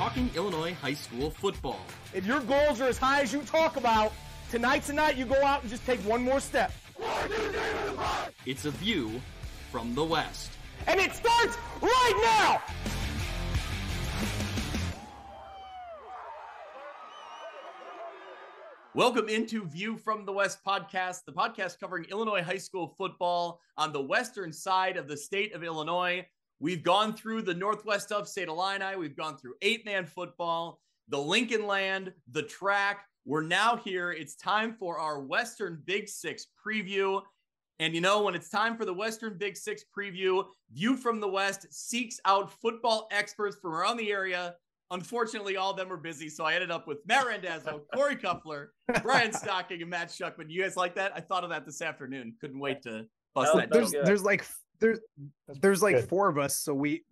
talking Illinois high school football. If your goals are as high as you talk about, tonight's the night you go out and just take one more step. It's a view from the West. And it starts right now! Welcome into View from the West podcast, the podcast covering Illinois high school football on the western side of the state of Illinois. We've gone through the northwest upstate Illini. We've gone through 8-man football, the Lincoln Land, the track. We're now here. It's time for our Western Big Six preview. And you know, when it's time for the Western Big Six preview, View from the West seeks out football experts from around the area. Unfortunately, all of them are busy, so I ended up with Matt Randazzo, Corey Kuffler, Brian Stocking, and Matt Schuckman. You guys like that? I thought of that this afternoon. Couldn't wait to bust that. There's like four of us, so we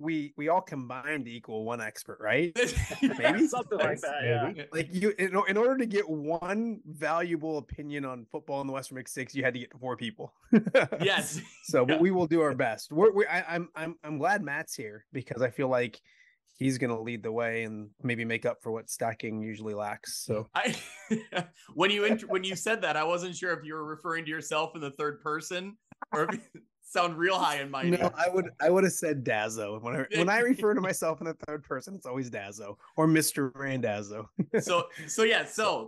all combined to equal one expert, right? Maybe something like that. Yeah. Like you, in order to get one valuable opinion on football in the Western Big Six, you had to get four people. Yes. So, but we will do our best. I'm glad Matt's here because I feel like he's going to lead the way and maybe make up for what Stacking usually lacks. So when you said that, I wasn't sure if you were referring to yourself in the third person or if you sound real high in my No, I would have said Dazzo. When I refer to myself in the third person, it's always Dazzo or Mr. Randazzo. So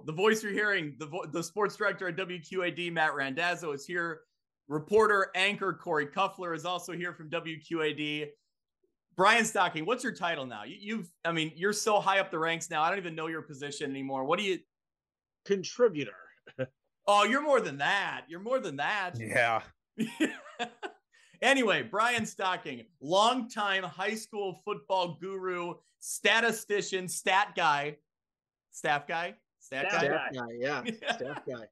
the voice you're hearing, the sports director at WQAD, Matt Randazzo, is here. Reporter, anchor Corey Kuffler is also here from WQAD. Brian Stocking, what's your title now? You're so high up the ranks now. I don't even know your position anymore. What do you? Contributor. Oh, you're more than that. Yeah. Anyway, Brian Stocking, longtime high school football guru, statistician, staff guy. Staff guy, yeah. Staff guy.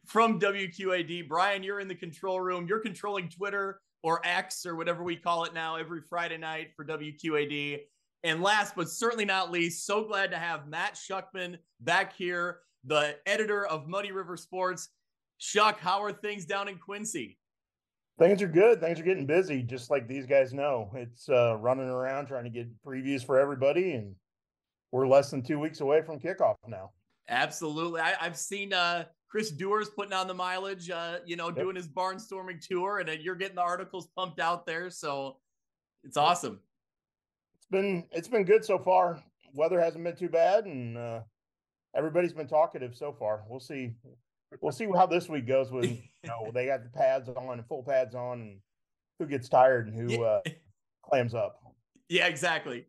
From WQAD. Brian, you're in the control room. You're controlling Twitter or X or whatever we call it now every Friday night for WQAD. And last but certainly not least, so glad to have Matt Schuckman back here, the editor of Muddy River Sports. Schuck, how are things down in Quincy? Things are good. Things are getting busy, just like these guys know. It's running around trying to get previews for everybody, and we're less than 2 weeks away from kickoff now. Absolutely. I've seen Chris Dewar's putting on the mileage, doing his barnstorming tour, and you're getting the articles pumped out there. So it's awesome. It's been good so far. Weather hasn't been too bad, and everybody's been talkative so far. We'll see how this week goes with, they got the pads on and full pads on, and who gets tired and who clams up. Yeah, exactly.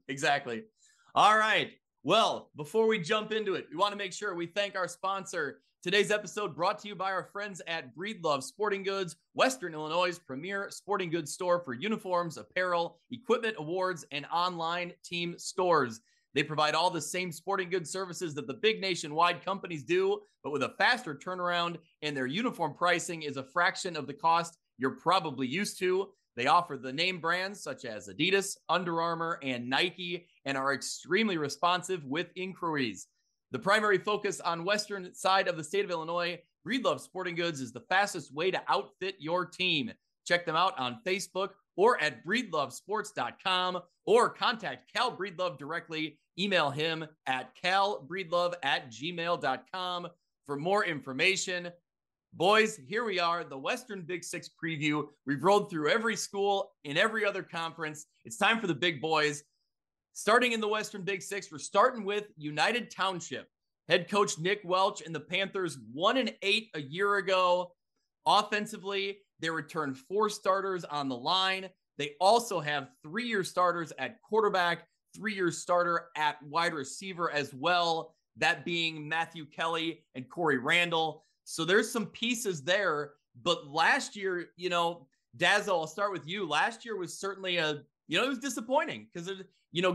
All right. Well, before we jump into it, we want to make sure we thank our sponsor. Today's episode brought to you by our friends at Breedlove Sporting Goods, Western Illinois' premier sporting goods store for uniforms, apparel, equipment awards, and online team stores. They provide all the same sporting goods services that the big nationwide companies do, but with a faster turnaround, and their uniform pricing is a fraction of the cost you're probably used to. They offer the name brands such as Adidas, Under Armour, and Nike, and are extremely responsive with inquiries. The primary focus on western side of the state of Illinois, Breedlove Sporting Goods is the fastest way to outfit your team. Check them out on Facebook or at breedlovesports.com, or contact Cal Breedlove directly. Email him at calbreedlove@gmail.com for more information. Boys, here we are, the Western Big Six preview. We've rolled through every school in every other conference. It's time for the big boys. Starting in the Western Big Six, we're starting with United Township. Head coach Nick Welch and the Panthers 1-8 a year ago. Offensively, they returned 4 starters on the line. They also have 3-year starters at quarterback, 3-year starter at wide receiver as well, that being Matthew Kelly and Corey Randall. So there's some pieces there. But last year, Dazzo, I'll start with you. Last year was certainly it was disappointing because,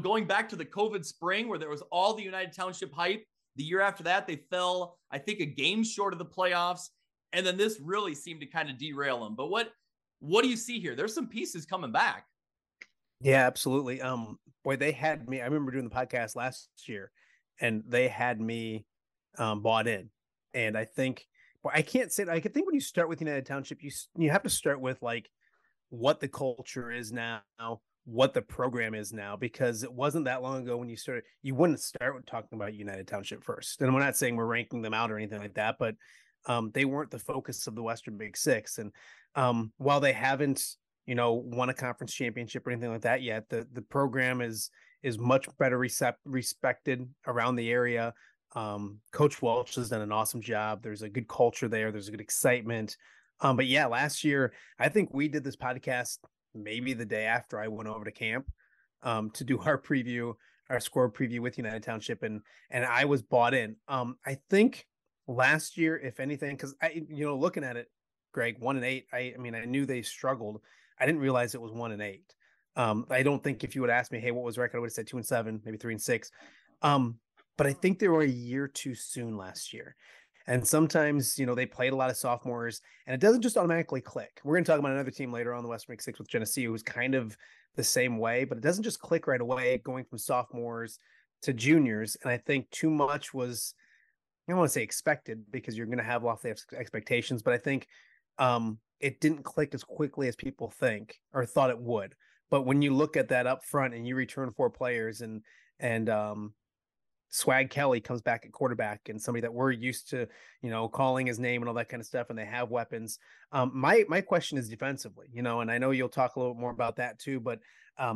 going back to the COVID spring where there was all the United Township hype. The year after that, they fell, I think, a game short of the playoffs. And then this really seemed to kind of derail them. But what do you see here? There's some pieces coming back. Yeah, absolutely. Boy, they had me. I remember doing the podcast last year, and they had me bought in. And I think, I can't say that. I think when you start with United Township, you have to start with like what the culture is now, what the program is now, because it wasn't that long ago when you wouldn't start with talking about United Township first. And we're not saying we're ranking them out or anything like that, but they weren't the focus of the Western Big Six. And while they haven't, won a conference championship or anything like that yet, the program is much better respected around the area. Coach Welch has done an awesome job. There's a good culture there. There's a good excitement. But yeah, last year, I think we did this podcast maybe the day after I went over to camp to do our score preview with United Township, and I was bought in. I think last year, if anything, because looking at it, Greg, 1-8. I mean, I knew they struggled. I didn't realize it was 1-8. I don't think if you would ask me, hey, what was the record? I would have said 2-7, maybe 3-6. But I think they were a year too soon last year. And sometimes, they played a lot of sophomores, and it doesn't just automatically click. We're going to talk about another team later on, the Western Big Six with Genesee, who's kind of the same way, but it doesn't just click right away going from sophomores to juniors. And I think too much was, I don't want to say expected, because you're going to have lofty expectations, but I think it didn't click as quickly as people think or thought it would. But when you look at that up front and you return 4 players and Swag Kelly comes back at quarterback, and somebody that we're used to, calling his name and all that kind of stuff, and they have weapons. My question is defensively, and I know you'll talk a little more about that too, but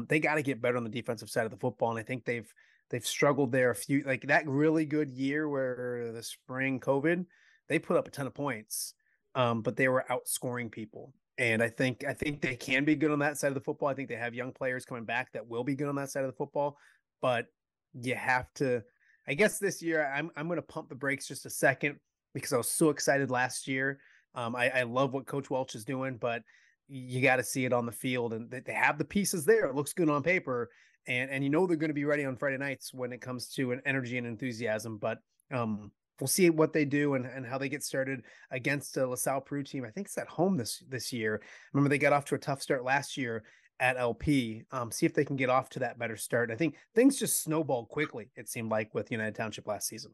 they got to get better on the defensive side of the football. And I think they've struggled there a few, like that really good year where the spring COVID, they put up a ton of points, but they were outscoring people. And I think they can be good on that side of the football. I think they have young players coming back that will be good on that side of the football, but you have to, I guess this year I'm going to pump the brakes just a second, because I was so excited last year. I love what Coach Welch is doing, but you got to see it on the field, and they have the pieces there. It looks good on paper, and they're going to be ready on Friday nights when it comes to an energy and enthusiasm. But we'll see what they do and how they get started against a LaSalle Peru team. I think it's at home this year. Remember, they got off to a tough start last year at LP. See if they can get off to that better start. I think things just snowballed quickly, it seemed like, with United Township last season.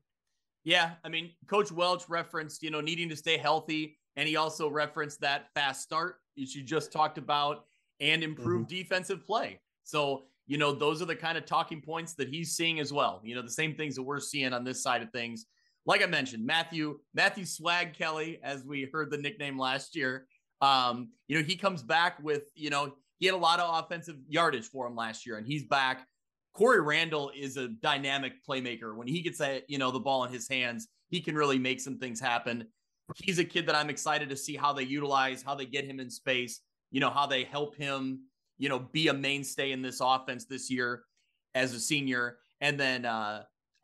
Yeah, I mean, Coach Welch referenced, needing to stay healthy, and he also referenced that fast start that you just talked about and improved defensive play. So, those are the kind of talking points that he's seeing as well. The same things that we're seeing on this side of things. Like I mentioned, Matthew Swag Kelly, as we heard the nickname last year, he comes back with, he had a lot of offensive yardage for him last year, and he's back. Corey Randall is a dynamic playmaker. When he gets the ball in his hands, he can really make some things happen. He's a kid that I'm excited to see how they utilize, how they get him in space, how they help him, be a mainstay in this offense this year as a senior. And then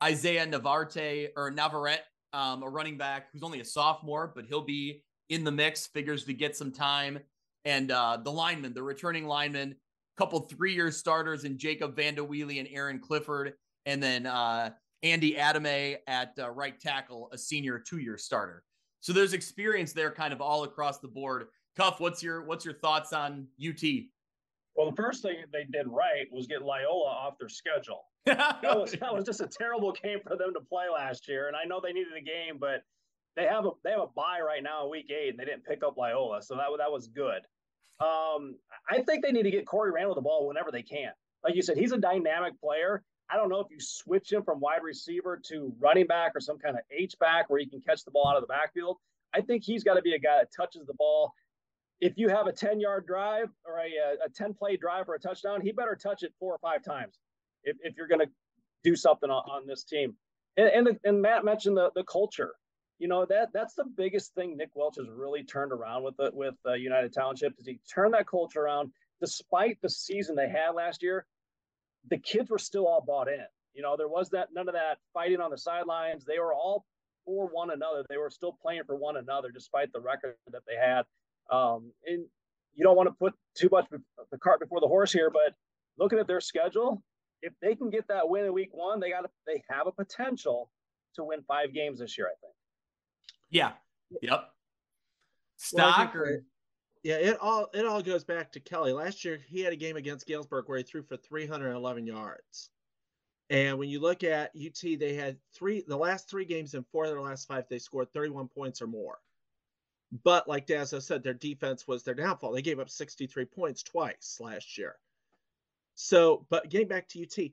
Isaiah Navarrete, a running back who's only a sophomore, but he'll be in the mix, figures to get some time. And the returning linemen, couple 3-year starters in Jacob Vandeweely and Aaron Clifford, and then Andy Adame at right tackle, a senior 2-year starter. So there's experience there kind of all across the board. Cuff, what's your thoughts on UT? Well, the first thing they did right was get Loyola off their schedule. That was just a terrible game for them to play last year. And I know they needed a game, but they have a bye right now in week 8, and they didn't pick up Loyola. So that was good. I think they need to get Corey Randall the ball whenever they can. Like you said, he's a dynamic player. I don't know if you switch him from wide receiver to running back or some kind of H-back where he can catch the ball out of the backfield. I think he's got to be a guy that touches the ball. If you have a 10-yard drive or a 10-play drive for a touchdown, he better touch it 4 or 5 times if you're going to do something on this team. And Matt mentioned the culture. That's the biggest thing Nick Welch has really turned around with United Township, is he turned that culture around. Despite the season they had last year, the kids were still all bought in. There was none of that fighting on the sidelines. They were all for one another. They were still playing for one another despite the record that they had. And you don't want to put too much the cart before the horse here, but looking at their schedule, if they can get that win in week 1, they have a potential to win 5 games this year, I think. Yeah. Yep. Stock Yeah, it all goes back to Kelly. Last year, he had a game against Galesburg where he threw for 311 yards. And when you look at UT, they had the last 3 games and 4 of their last 5, they scored 31 points or more. But like Dazzo said, their defense was their downfall. They gave up 63 points twice last year. So, but getting back to UT,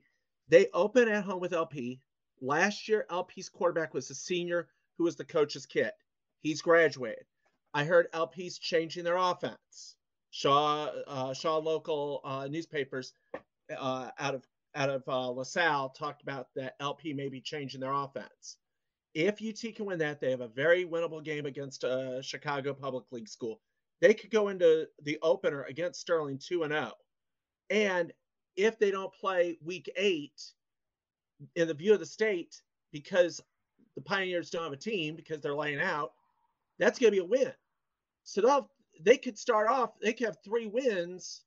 they open at home with LP. Last year, LP's quarterback was a senior who was the coach's kid. He's graduated. I heard LP's changing their offense. Shaw local newspapers out of LaSalle talked about that LP may be changing their offense. If UT can win that, they have a very winnable game against Chicago Public League school. They could go into the opener against Sterling 2-0. And if they don't play week 8 in the view of the state because the Pioneers don't have a team because they're laying out, that's going to be a win. So they could start off, they could have 3 wins,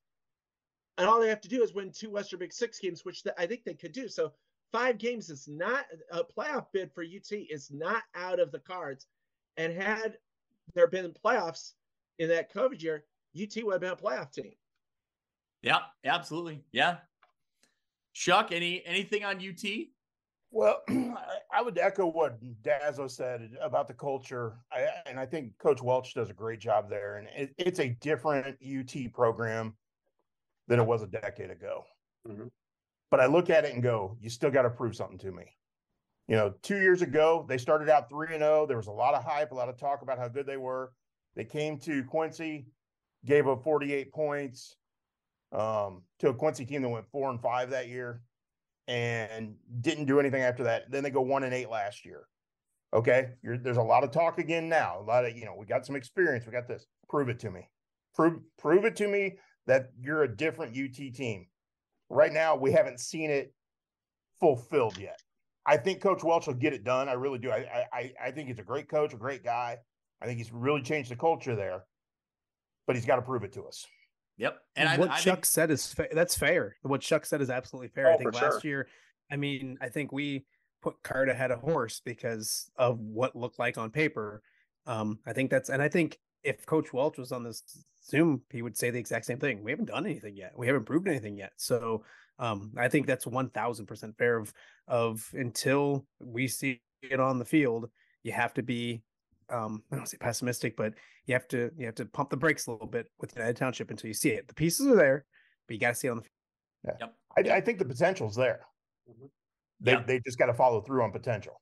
and all they have to do is win 2 Western Big Six games, which I think they could do. So 5 games is not a playoff bid for UT, is not out of the cards. And had there been playoffs in that COVID year, UT would have been a playoff team. Yeah, absolutely. Yeah. Schuck, anything on UT? Well, I would echo what Dazzo said about the culture. I think Coach Welch does a great job there. And it's a different UT program than it was a decade ago. Mm-hmm. But I look at it and go, you still got to prove something to me. 2 years ago, they started out 3-0. There was a lot of hype, a lot of talk about how good they were. They came to Quincy, gave up 48 points to a Quincy team that went 4-5 that year and didn't do anything after that. Then they go 1-8 last year. Okay. There's a lot of talk again now. A lot of, we got some experience. We got this. Prove it to me. Prove it to me that you're a different UT team. Right now, we haven't seen it fulfilled yet. I think Coach Welch will get it done. I really do. I think he's a great coach, a great guy. I think he's really changed the culture there, but he's got to prove it to us. Yep. And what Chuck said is that's fair. What Chuck said is absolutely fair. I think last year, I think we put cart ahead of horse because of what looked like on paper. I think if Coach Welch was on this Zoom, he would say the exact same thing. We haven't done anything yet. We haven't proved anything yet. So I think that's 1,000% fair of until we see it on the field, you have to be, I don't want to say pessimistic, but you have to pump the brakes a little bit with United Township until you see it. The pieces are there, but you got to see it on the field. Yeah. Yep. I think the potential's there. Mm-hmm. They just got to follow through on potential.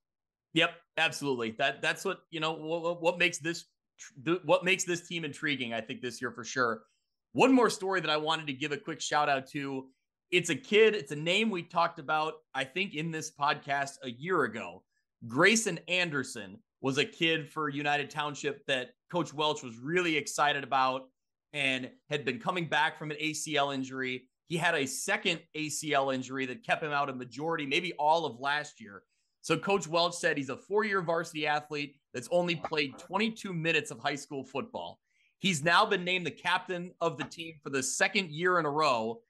Yep, absolutely. That's what, what makes this team intriguing, I think, this year for sure. One more story that I wanted to give a quick shout out to. It's a name we talked about, I think, in this podcast a year ago. Grayson Anderson was a kid for United Township that Coach Welch was really excited about and had been coming back from an ACL injury. He had a second ACL injury that kept him out a majority, maybe all of last year. So Coach Welch said he's a 4-year varsity athlete that's only played 22 minutes of high school football. He's now been named the captain of the team for the 2nd year in a row.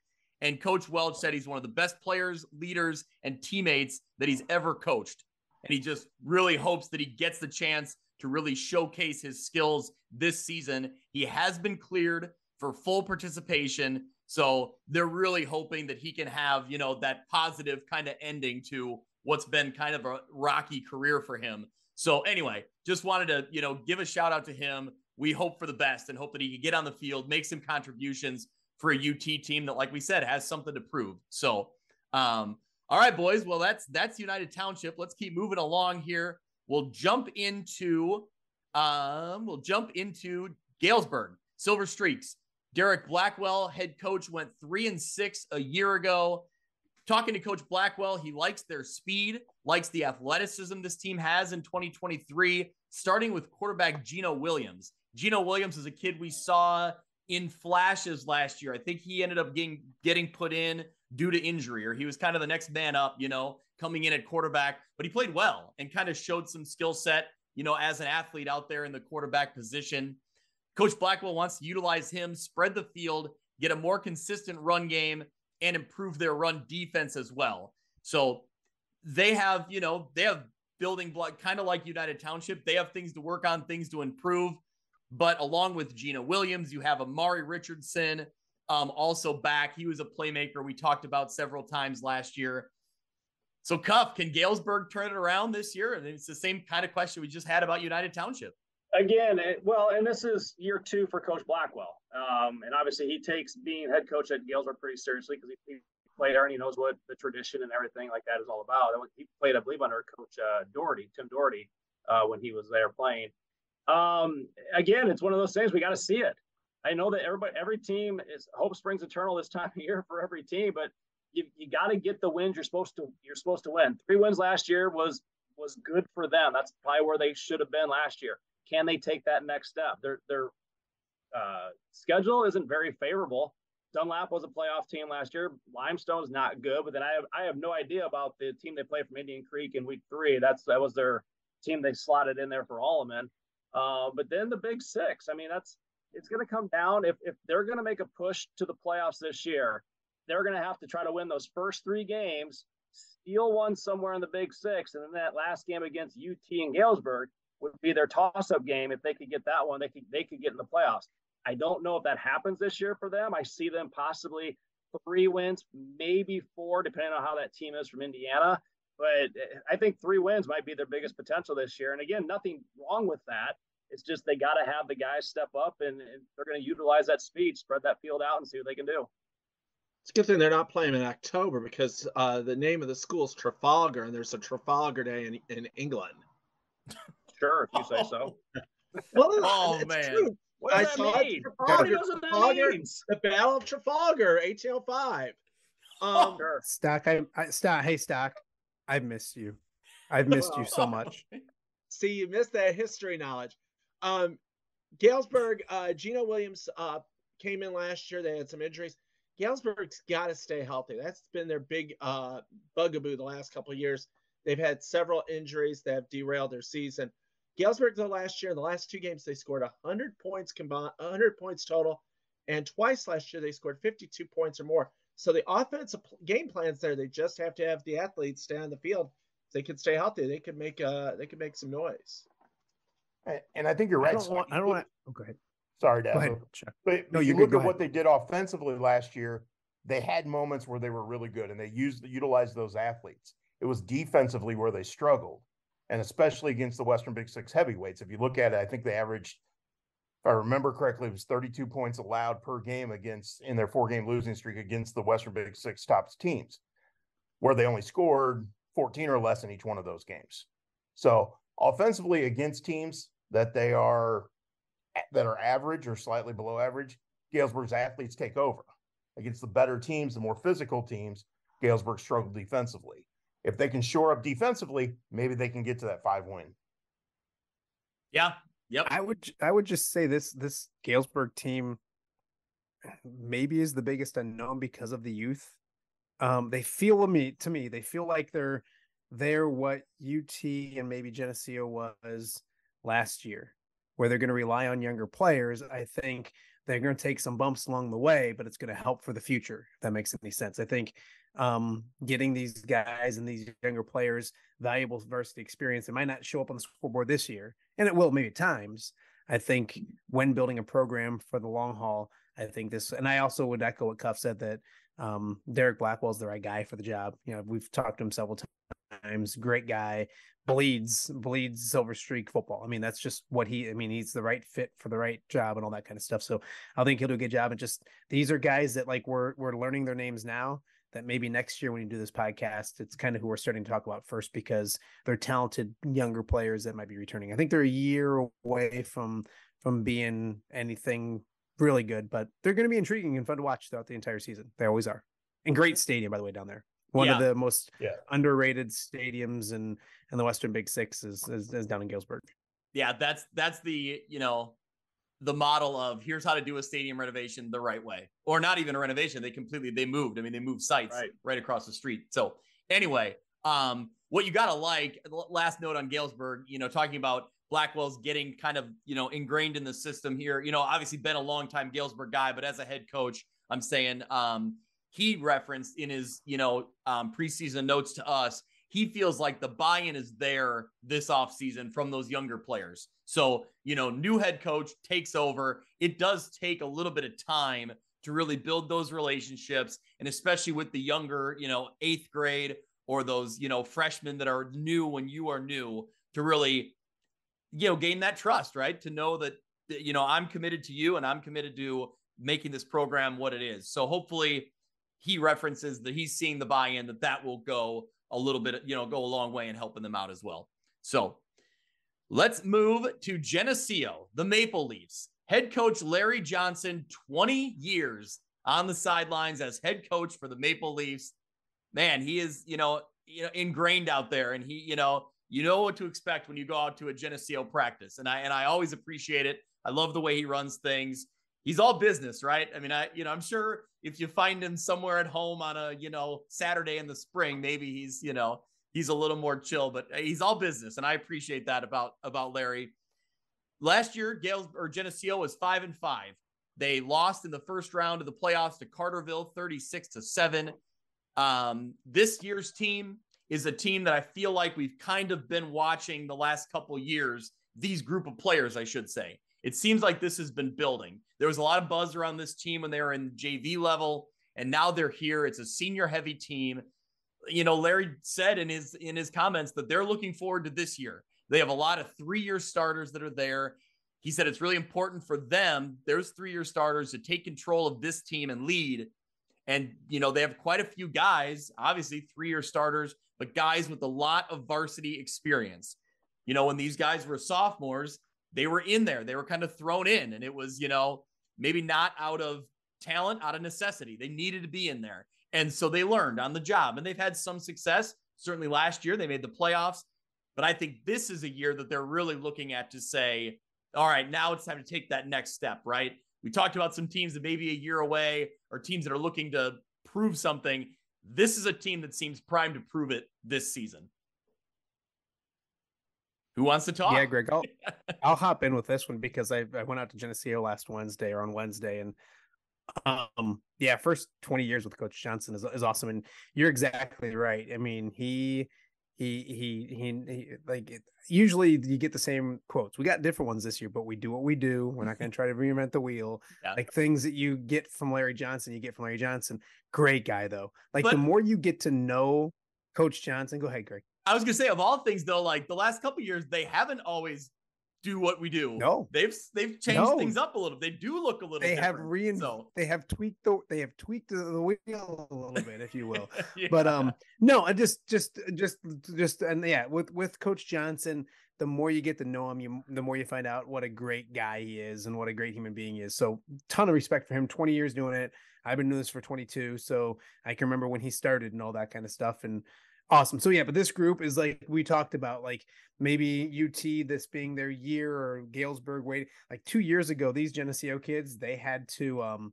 And Coach Welch said he's one of the best players, leaders, and teammates that he's ever coached. And he just really hopes that he gets the chance to really showcase his skills this season. He has been cleared for full participation. So they're really hoping that he can have, that positive kind of ending to what's been kind of a rocky career for him. So anyway, just wanted to, give a shout out to him. We hope for the best and hope that he can get on the field, make some contributions for a UT team that, like we said, has something to prove. So, all right, boys. Well, that's United Township. Let's keep moving along here. We'll jump into Galesburg. Silver Streaks. Derek Blackwell, head coach, went 3-6 a year ago. Talking to Coach Blackwell, he likes their speed, likes the athleticism this team has in 2023, starting with quarterback Gino Williams. Gino Williams is a kid we saw in flashes last year. I think he ended up getting put in due to injury, or he was kind of the next man up, coming in at quarterback, but he played well and kind of showed some skill set, as an athlete out there in the quarterback position. Coach Blackwell wants to utilize him, spread the field, get a more consistent run game, and improve their run defense as well. So they have building block, kind of like United Township. They have things to work on, things to improve. But along with Gino Williams, you have Amari Richardson also back. He was a playmaker we talked about several times last year. So, Cuff, can Galesburg turn it around this year? And it's the same kind of question we just had about United Township. Again, and this is year 2 for Coach Blackwell. And obviously he takes being head coach at Galesburg pretty seriously because he player, and he knows what the tradition and everything like that is all about. He played, I believe, under Coach Tim Doherty, when he was there playing. Again, it's one of those things, we got to see it. I know that every team is hope springs eternal this time of year for every team, but you got to get the wins you're supposed to win. 3 wins last year was good for them. That's probably where they should have been last year. Can they take that next step? Their schedule isn't very favorable. Dunlap was a playoff team last year. Limestone's not good, but then I have no idea about the team they played from Indian Creek in week 3. That was their team they slotted in there for Alleman. But then the Big Six. I mean, it's going to come down. If they're going to make a push to the playoffs this year, they're going to have to try to win those first 3 games, steal one somewhere in the Big Six, and then that last game against UT and Galesburg would be their toss-up game. If they could get that one, they could get in the playoffs. I don't know if that happens this year for them. I see them possibly 3 wins, maybe 4, depending on how that team is from Indiana. But I think 3 wins might be their biggest potential this year. And again, nothing wrong with that. It's just they got to have the guys step up, and they're going to utilize that speed, spread that field out, and see what they can do. It's a good thing they're not playing in October, because the name of the school is Trafalgar, and there's a Trafalgar Day in England. Sure, if you say so. Well, man. True. What does that mean? Nobody knows what that means. The Battle of Trafalgar, 1805. Sure. Stock, hey Stock, I've missed you. I've missed you so much. See, you missed that history knowledge. Galesburg, Gino Williams came in last year. They had some injuries. Galesburg's got to stay healthy. That's been their big bugaboo the last couple of years. They've had several injuries that have derailed their season. Galesburg, though, last year, in the last 2 games, they scored 100 points combined, 100 points total, and twice last year they scored 52 points or more. So the offensive game plan's there. They just have to have the athletes stay on the field. If they could stay healthy, they could make some noise. And I think you're right. I don't want to. Go ahead. Sorry, Dad. Go ahead, Chuck. But No, you you're look good. at what they did offensively last year. They had moments where they were really good, and they utilized those athletes. It was defensively where they struggled, and especially against the Western Big Six heavyweights. If you look at it, I think they averaged, if I remember correctly, it was 32 points allowed per game in their 4-game losing streak against the Western Big Six top teams, where they only scored 14 or less in each one of those games. So offensively against teams that are average or slightly below average, Galesburg's athletes take over. Against the better teams, the more physical teams, Galesburg struggled defensively. If they can shore up defensively, maybe they can get to that 5-win. Yeah. Yep. I would just say this Galesburg team maybe is the biggest unknown because of the youth. They feel they feel like they're what UT and maybe Geneseo was last year, where they're going to rely on younger players. I think they're going to take some bumps along the way, but it's going to help for the future, if that makes any sense. I think getting these guys and these younger players valuable varsity experience, it might not show up on the scoreboard this year, and it will maybe at times. I think when building a program for the long haul, I think this, and I also would echo what Cuff said, that Derek Blackwell's the right guy for the job. You know, we've talked to him several times. Great guy, bleeds Silver Streak football. I mean, that's just what he's the right fit for the right job and all that kind of stuff. So I think he'll do a good job. And just, these are guys that, like, we're learning their names now, that maybe next year when you do this podcast, it's kind of who we're starting to talk about first, because they're talented younger players that might be returning. I think they're a year away from being anything really good, but they're going to be intriguing and fun to watch throughout the entire season. They always are. And great stadium, by the way, down there. One of the most underrated stadiums in the Western Big Six is down in Galesburg. Yeah, that's the, the model of here's how to do a stadium renovation the right way, or not even a renovation. They moved. I mean, they moved sites right across the street. So anyway, what you got to like, last note on Galesburg, talking about Blackwell's getting kind of, ingrained in the system here, obviously been a long time Galesburg guy, but as a head coach, I'm saying, he referenced in his, preseason notes to us, he feels like the buy-in is there this offseason from those younger players. So, new head coach takes over. It does take a little bit of time to really build those relationships. And especially with the younger, 8th grade or those, freshmen that are new when you are new, to really, gain that trust, right? To know that, I'm committed to you and I'm committed to making this program what it is. So hopefully, he references that he's seeing the buy-in that will go a little bit, go a long way in helping them out as well. So let's move to Geneseo, the Maple Leafs. Head coach Larry Johnson, 20 years on the sidelines as head coach for the Maple Leafs. Man, he is, ingrained out there, and he, you know what to expect when you go out to a Geneseo practice. And I always appreciate it. I love the way he runs things. He's all business, right? I mean, I'm sure if you find him somewhere at home on a, Saturday in the spring, maybe he's a little more chill, but he's all business. And I appreciate that about Larry. Last year, Geneseo was 5-5. They lost in the first round of the playoffs to Carterville, 36-7. This year's team is a team that I feel like we've kind of been watching the last couple years, these group of players, I should say. It seems like this has been building. There was a lot of buzz around this team when they were in JV level, and now they're here. It's a senior-heavy team. Larry said in his comments that they're looking forward to this year. They have a lot of 3-year starters that are there. He said it's really important for them, those 3-year starters, to take control of this team and lead. And, they have quite a few guys, obviously 3-year starters, but guys with a lot of varsity experience. When these guys were sophomores, they were in there. They were kind of thrown in, and it was, maybe not out of talent, out of necessity. They needed to be in there. And so they learned on the job, and they've had some success. Certainly last year, they made the playoffs. But I think this is a year that they're really looking at to say, all right, now it's time to take that next step, right? We talked about some teams that may be a year away, or teams that are looking to prove something. This is a team that seems primed to prove it this season. Who wants to talk? Yeah, Greg, I'll hop in with this one because I went out to Geneseo on Wednesday, and first 20 years with Coach Johnson is awesome. And you're exactly right. I mean, he like, usually you get the same quotes. We got different ones this year, but we do what we do. We're not going to try to reinvent the wheel. Yeah. Like, things that you get from Larry Johnson, you get from Larry Johnson. Great guy, though. But the more you get to know Coach Johnson, go ahead, Greg. I was going to say, of all things, though, like the last couple of years, they haven't always do what we do. No, they've changed things up a little. They do look a little. They different, have they have tweaked the wheel a little bit, if you will. Yeah. But no, and yeah, with Coach Johnson, the more you get to know him, the more you find out what a great guy he is and what a great human being he is. So, ton of respect for him. 20 years doing it. I've been doing this for 22, so I can remember when he started and all that kind of stuff. And awesome. So yeah, but this group is, like we talked about, like maybe UT, this being their year, or Galesburg waiting. Like 2 years ago, these Geneseo kids, they had to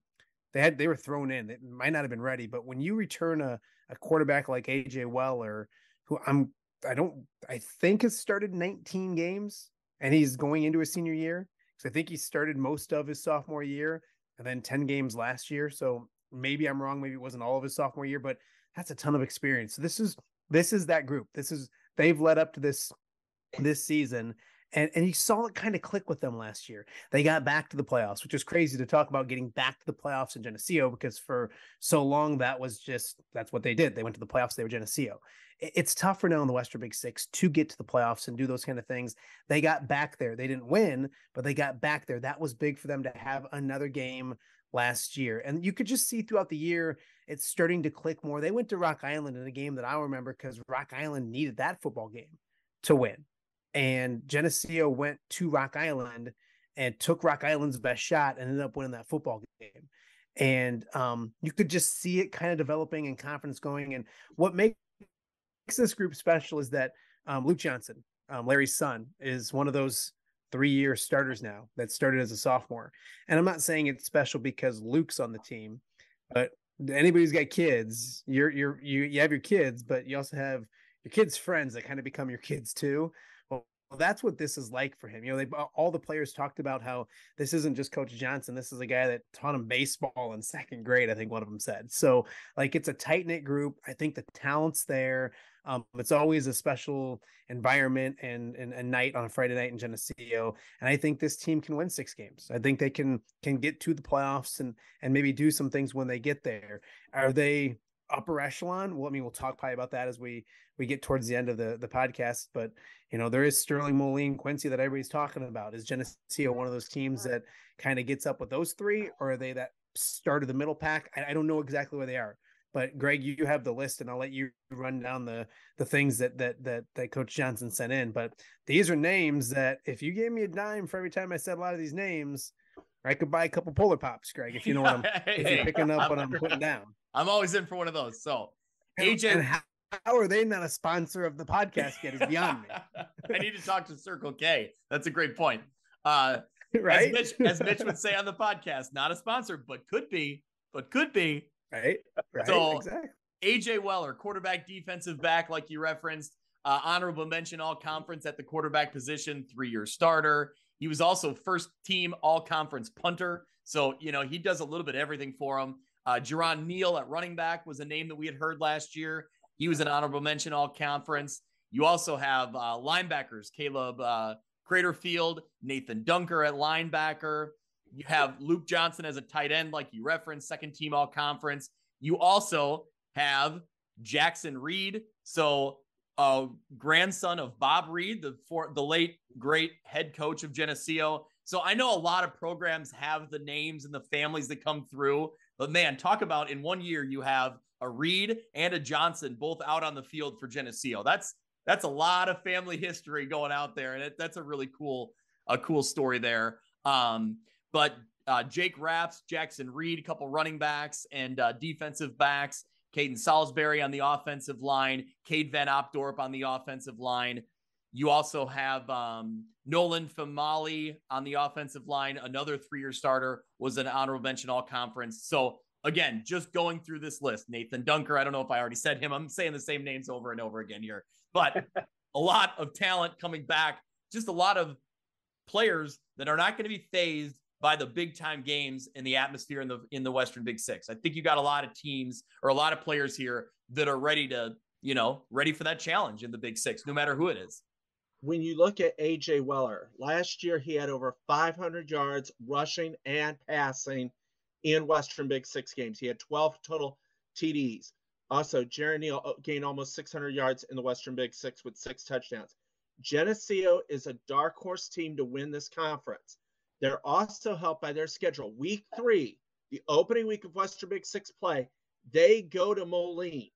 they were thrown in. They might not have been ready, but when you return a quarterback like AJ Weller, who I think has started 19 games, and he's going into his senior year. So I think he started most of his sophomore year and then 10 games last year. So maybe I'm wrong. Maybe it wasn't all of his sophomore year, but that's a ton of experience. So this is that group. They've led up to this season, and you saw it kind of click with them last year. They got back to the playoffs, which is crazy to talk about, getting back to the playoffs in Geneseo, because for so long that's what they did. They went to the playoffs. They were Geneseo. It's tougher now in the Western Big Six to get to the playoffs and do those kind of things. They got back there. They didn't win, but they got back there. That was big for them to have another game last year. And you could just see throughout the year, it's starting to click more. They went to Rock Island in a game that I remember, because Rock Island needed that football game to win. And Geneseo went to Rock Island and took Rock Island's best shot and ended up winning that football game. And you could just see it kind of developing and confidence going. And what makes this group special is that Luke Johnson, Larry's son, is one of those 3-year starters now that started as a sophomore. And I'm not saying it's special because Luke's on the team, but anybody who's got kids, you have your kids, but you also have your kids' friends that kind of become your kids too. Well, that's what this is like for him. All the players talked about how this isn't just Coach Johnson. This is a guy that taught him baseball in second grade, I think one of them said. So, like, it's a tight-knit group. I think the talent's there. It's always a special environment and a night on a Friday night in Geneseo. And I think this team can win 6 games. I think they can get to the playoffs and maybe do some things when they get there. Are they upper echelon? Well, I mean, we'll talk probably about that as we get towards the end of the podcast. But, there is Sterling, Moline, Quincy that everybody's talking about. Is Geneseo one of those teams that kind of gets up with those 3, or are they that start of the middle pack? I don't know exactly where they are. But Greg, you have the list, and I'll let you run down the things that Coach Johnson sent in. But these are names that if you gave me a dime for every time I said a lot of these names, I could buy a couple Polar Pops, Greg, if you know what I'm if you're picking up what I'm putting down. I'm always in for one of those. So AJ, and how are they not a sponsor of the podcast yet is beyond me. I need to talk to Circle K. That's a great point. Right? As Mitch would say on the podcast, not a sponsor, but could be. Right. So exactly. AJ Weller, quarterback, defensive back, like you referenced, honorable mention all conference at the quarterback position, 3-year starter. He was also first team all conference punter. So, he does a little bit of everything for him. Jerron Neal at running back was a name that we had heard last year. He was an honorable mention all conference. You also have linebackers, Caleb Craterfield, Nathan Dunker at linebacker. You have Luke Johnson as a tight end, like you referenced, second team all conference. You also have Jackson Reed. So grandson of Bob Reed, the late great head coach of Geneseo. So I know a lot of programs have the names and the families that come through, but man, talk about in 1 year, you have a Reed and a Johnson both out on the field for Geneseo. That's a lot of family history going out there. And that's a really cool story there. But Jake Rapps, Jackson Reed, a couple running backs and defensive backs, Caden Salisbury on the offensive line, Cade Van Opdorp on the offensive line. You also have Nolan Famali on the offensive line. Another 3-year starter, was an honorable mention all conference. So again, just going through this list, Nathan Dunker, I don't know if I already said him. I'm saying the same names over and over again here, but a lot of talent coming back, just a lot of players that are not going to be phased by the big time games and the atmosphere in the Western Big Six. I think you got a lot of teams or a lot of players here that are ready for that challenge in the Big Six, no matter who it is. When you look at AJ Weller, last year he had over 500 yards rushing and passing in Western Big Six games. He had 12 total TDs. Also, Jerry Neal gained almost 600 yards in the Western Big Six with 6 touchdowns. Geneseo is a dark horse team to win this conference. They're also helped by their schedule. Week 3, the opening week of Western Big Six play, they go to Moline.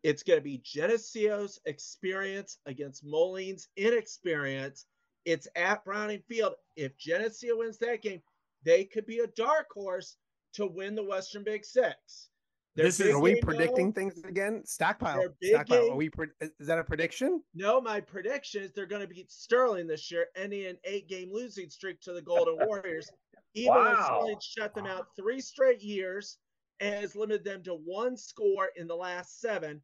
It's going to be Geneseo's experience against Moline's inexperience. It's at Browning Field. If Geneseo wins that game, they could be a dark horse to win the Western Big Six. Are we predicting things again? Stockpile. Is that a prediction? No, my prediction is they're going to beat Sterling this year, ending an 8-game losing streak to the Golden Warriors. Even though Sterling shut them out 3 straight years and has limited them to 1 score in the last 7.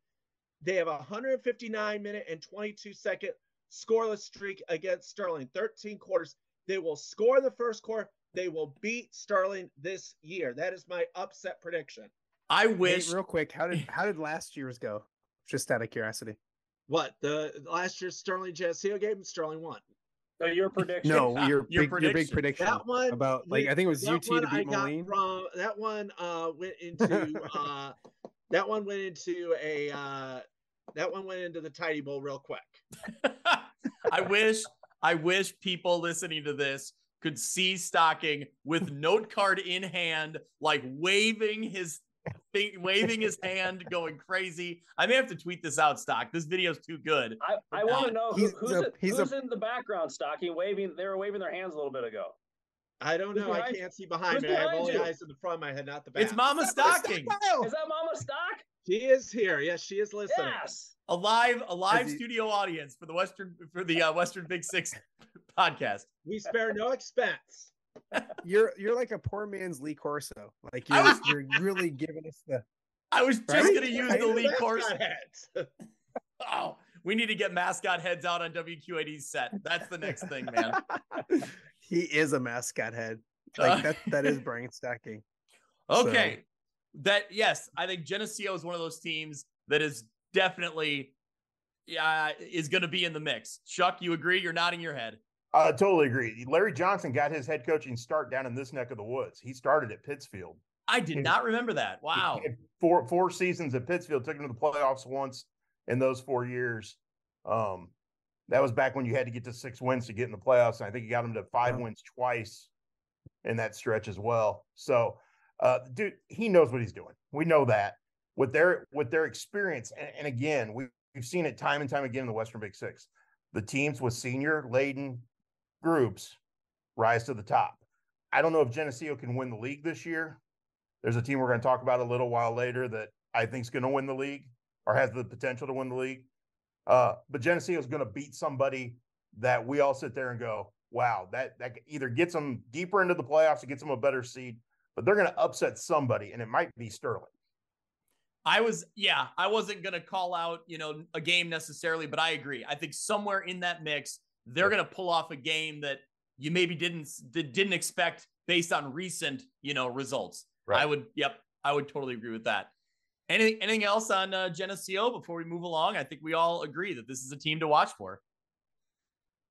They have a 159-minute and 22-second scoreless streak against Sterling, 13 quarters. They will score in the first quarter. They will beat Sterling this year. That is my upset prediction. I wish. Hey, real quick, how did last year's go? Just out of curiosity. What, the last year's Sterling Geneseo game? Sterling won. So your prediction? No, your big prediction. That one about I think it was UT to beat Moline. That one went into that one went into the Tidy Bowl real quick. I wish people listening to this could see Stocking with note card in hand, like waving his hand, going crazy. I may have to tweet this out, Stock. This video's too good. I want to know who's in the background, Stocking, waving. They were waving their hands a little bit ago. I don't know. I can't see behind me. I have only eyes in the front of my head, not the back. It's Mama Stocking. Is that Mama Stock? She is here. Yes, she is listening. Yes. A live studio audience for the Western Big Six podcast. We spare no expense. You're like a poor man's Lee Corso. Like you're really giving us the. I was just going to use the Lee Corso. Oh, we need to get mascot heads out on WQAD's set. That's the next thing, man. He is a mascot head. Like that is brain stacking. Okay. So. Yes, I think Geneseo is one of those teams that is definitely is going to be in the mix. Schuck, you agree? You're nodding your head. I totally agree. Larry Johnson got his head coaching start down in this neck of the woods. He started at Pittsfield. I did not remember that. Wow. He had four seasons at Pittsfield, took him to the playoffs once in those 4 years. That was back when you had to get to 6 wins to get in the playoffs. And I think he got him to 5 wins twice in that stretch as well. So, dude, he knows what he's doing. We know that. with their experience. And again, we've seen it time and time again in the Western Big Six. The teams with senior laden groups rise to the top. I don't know if Geneseo can win the league this year. There's a team we're going to talk about a little while later that I think is going to win the league or has the potential to win the league. But Geneseo is going to beat somebody that we all sit there and go, wow, that either gets them deeper into the playoffs or gets them a better seed, but they're going to upset somebody, and it might be Sterling. I wasn't going to call out, a game necessarily, but I agree. I think somewhere in that mix, they're going to pull off a game that you maybe didn't expect based on recent, results. Right. I would totally agree with that. Anything else on Geneseo before we move along? I think we all agree that this is a team to watch for.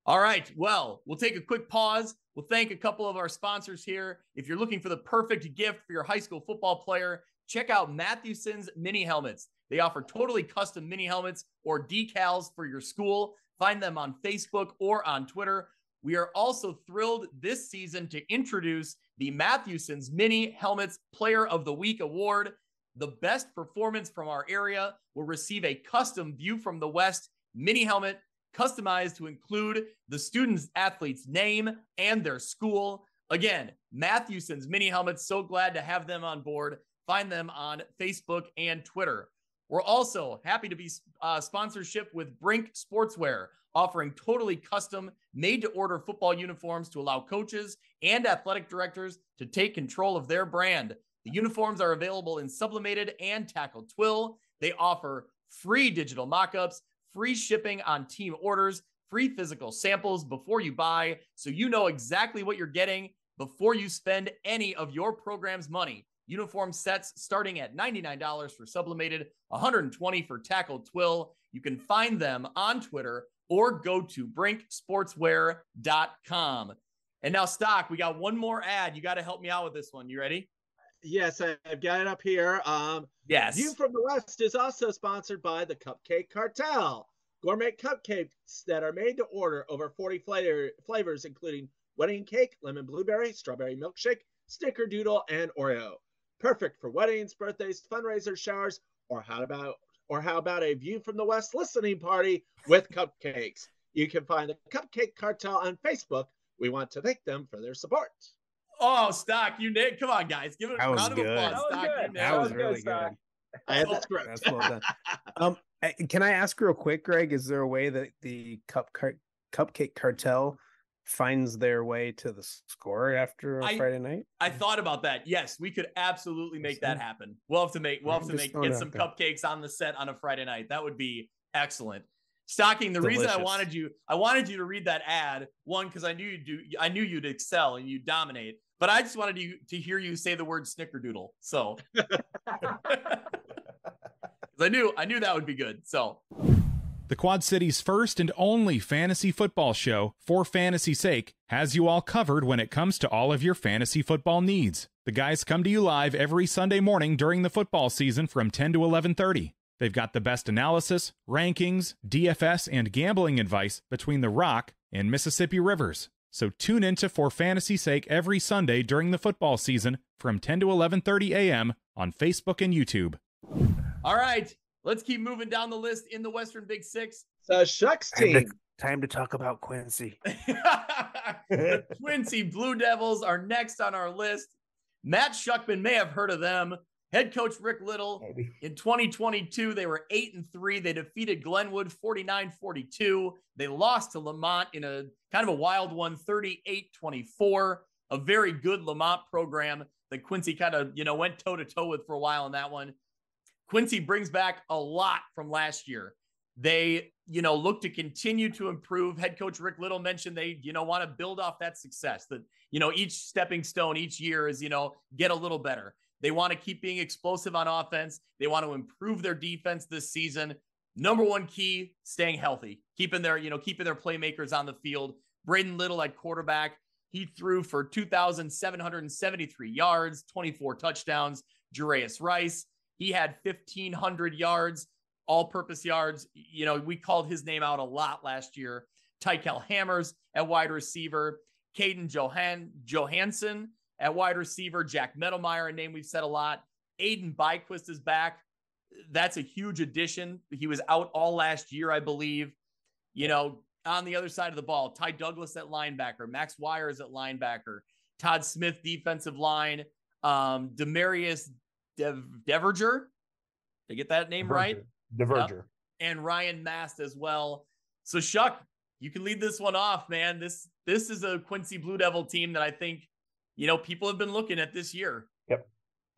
All right. Well, we'll take a quick pause. We'll thank a couple of our sponsors here. If you're looking for the perfect gift for your high school football player, check out Mathewson's mini helmets. They offer totally custom mini helmets or decals for your school. Find them on Facebook or on Twitter. We are also thrilled this season to introduce the Mathewson's Mini Helmets Player of the Week Award. The best performance from our area will receive a custom View from the West mini helmet, customized to include the student's athlete's name and their school. Again, Mathewson's Mini Helmets, so glad to have them on board. Find them on Facebook and Twitter. We're also happy to be sponsorship with Brink Sportswear, offering totally custom, made-to-order football uniforms to allow coaches and athletic directors to take control of their brand. The uniforms are available in sublimated and tackle twill. They offer free digital mock-ups, free shipping on team orders, free physical samples before you buy, so you know exactly what you're getting before you spend any of your program's money. Uniform sets starting at $99 for sublimated, $120 for tackle twill. You can find them on Twitter or go to brinksportswear.com. And now, Stock, we got one more ad. You got to help me out with this one. You ready? Yes, I've got it up here. Yes. View from the West is also sponsored by the Cupcake Cartel. Gourmet cupcakes that are made to order, over 40 flavors, including wedding cake, lemon blueberry, strawberry milkshake, snickerdoodle, and Oreo. Perfect for weddings, birthdays, fundraisers, showers, or how about a View from the West listening party with cupcakes? You can find the Cupcake Cartel on Facebook. We want to thank them for their support. Oh, Stock, you nailed. Come on, guys, give it a round of applause. That was really good. I had the script. That's well done. Can I ask real quick, Greg? Is there a way that the Cupcake Cartel finds their way to the score after a Friday night? I thought about that. Yes, we could absolutely make that happen. We'll have to get some cupcakes on the set on a Friday night. That would be excellent. Stocking, the reason I wanted you to read that ad, one, because I knew you'd excel and you'd dominate, but I just wanted you to hear you say the word snickerdoodle. So I knew that would be good. So the Quad City's first and only fantasy football show, For Fantasy's Sake, has you all covered when it comes to all of your fantasy football needs. The guys come to you live every Sunday morning during the football season from 10 to 11:30. They've got the best analysis, rankings, DFS, and gambling advice between the Rock and Mississippi Rivers. So tune into For Fantasy's Sake every Sunday during the football season from 10 to 11:30 a.m. on Facebook and YouTube. All right. Let's keep moving down the list in the Western Big Six. The Shucks team. Time to talk about Quincy. The Quincy Blue Devils are next on our list. Matt Schuckman may have heard of them. Head coach Rick Little. In 2022, they were 8-3. They defeated Glenwood 49-42. They lost to Lamont in a kind of a wild one, 38-24. A very good Lamont program that Quincy kind of, went toe-to-toe with for a while in that one. Quincy brings back a lot from last year. They, look to continue to improve. Head coach Rick Little mentioned they, want to build off that success, that, each stepping stone each year is, get a little better. They want to keep being explosive on offense. They want to improve their defense this season. Number one key, staying healthy, keeping their playmakers on the field. Braden Little at quarterback. He threw for 2,773 yards, 24 touchdowns. Jarius Rice, he had 1,500 yards, all-purpose yards. We called his name out a lot last year. Tykel Hammers at wide receiver. Caden Johansson at wide receiver. Jack Metalmeyer, a name we've said a lot. Aiden Byquist is back. that's a huge addition. He was out all last year, I believe. You know, on the other side of the ball, Ty Douglas at linebacker, Max Wires at linebacker, Todd Smith defensive line, Demarius Deverger. Did I get that name right? Deverger. And Ryan Mast as well. So Schuck, you can lead this one off, man. This is a Quincy Blue Devil team that I think, you know, people have been looking at this year. Yep.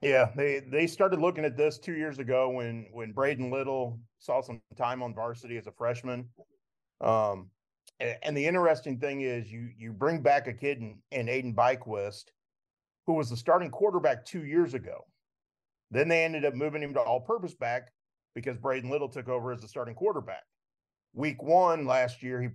Yeah, they started looking at this 2 years ago when Braden Little saw some time on varsity as a freshman. And the interesting thing is you bring back a kid in Aiden Byquist, who was the starting quarterback 2 years ago. Then they ended up moving him to all-purpose back because Braden Little took over as the starting quarterback. Week 1 last year, he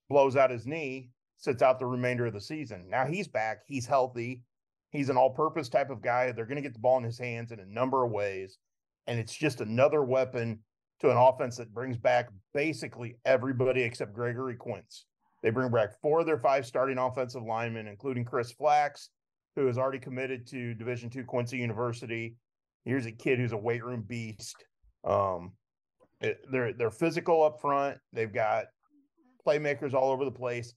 blows out his knee, sits out the remainder of the season. Now he's back. He's healthy. He's an all-purpose type of guy. They're going to get the ball in his hands in a number of ways. And it's just another weapon to an offense that brings back basically everybody except Gregory Quince. They bring back 4 of their 5 starting offensive linemen, including Chris Flax, who is already committed to Division II Quincy University. Here's a kid who's a weight room beast. They're physical up front. They've got playmakers all over the place.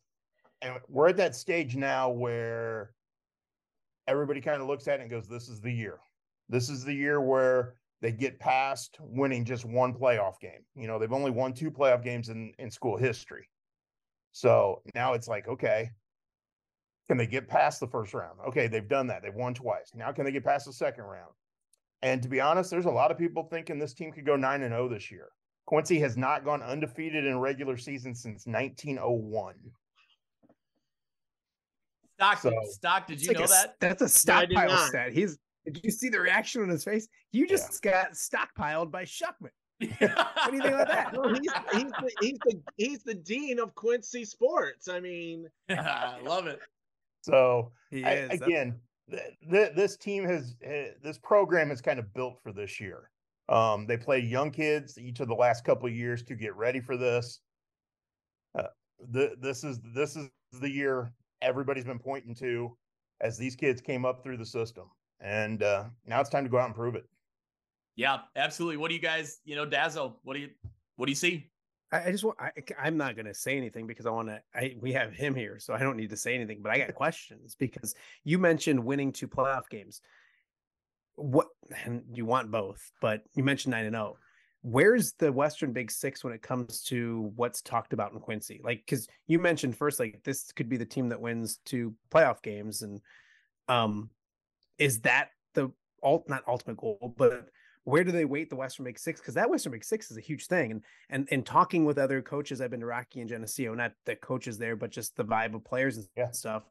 And we're at that stage now where everybody kind of looks at it and goes, this is the year. This is the year where they get past winning just one playoff game. You know, they've only won 2 playoff games in school history. So now it's like, okay, can they get past the first round? Okay, they've done that. They've won twice. Now can they get past the second round? And to be honest, there's a lot of people thinking this team could go 9-0 this year. Quincy has not gone undefeated in a regular season since 1901. Stock, did you know that? That's a stockpile stat. Did you see the reaction on his face? You just got stockpiled by Schuckman. What do you think about that? Well, he's the dean of Quincy sports. I mean, I love it. So this team this program is kind of built for this year. They played young kids each of the last couple of years to get ready for this. This is the year everybody's been pointing to as these kids came up through the system, and now it's time to go out and prove it. Yeah, absolutely. What do you guys, Dazzo? What do you see? I'm not going to say anything because we have him here, so I don't need to say anything, but I got questions because you mentioned winning 2 playoff games. And you want both, but you mentioned 9-0. Where's the Western Big Six when it comes to what's talked about in Quincy? Like, because you mentioned first, like this could be the team that wins 2 playoff games. And is that the not ultimate goal, but where do they weight the Western Big Six? Because that Western Big Six is a huge thing. And talking with other coaches, I've been to Rocky and Geneseo, not the coaches there, but just the vibe of players and stuff.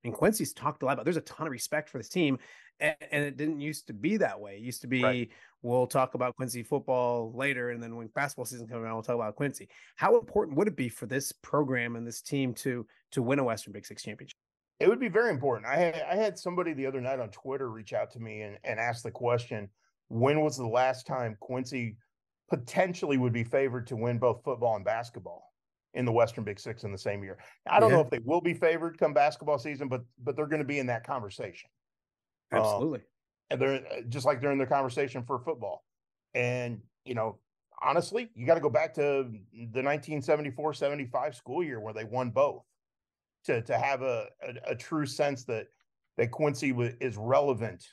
And Quincy's talked a lot about, there's a ton of respect for this team. And it didn't used to be that way. It used to be, We'll talk about Quincy football later. And then when basketball season comes around, we'll talk about Quincy. How important would it be for this program and this team to win a Western Big Six championship? It would be very important. I had somebody the other night on Twitter reach out to me and ask the question, when was the last time Quincy potentially would be favored to win both football and basketball in the Western Big Six in the same year? I don't know if they will be favored come basketball season, but they're going to be in that conversation. Absolutely. And they're just like they're in the conversation for football. And, honestly, you got to go back to the 1974-75 school year where they won both to have a true sense that Quincy is relevant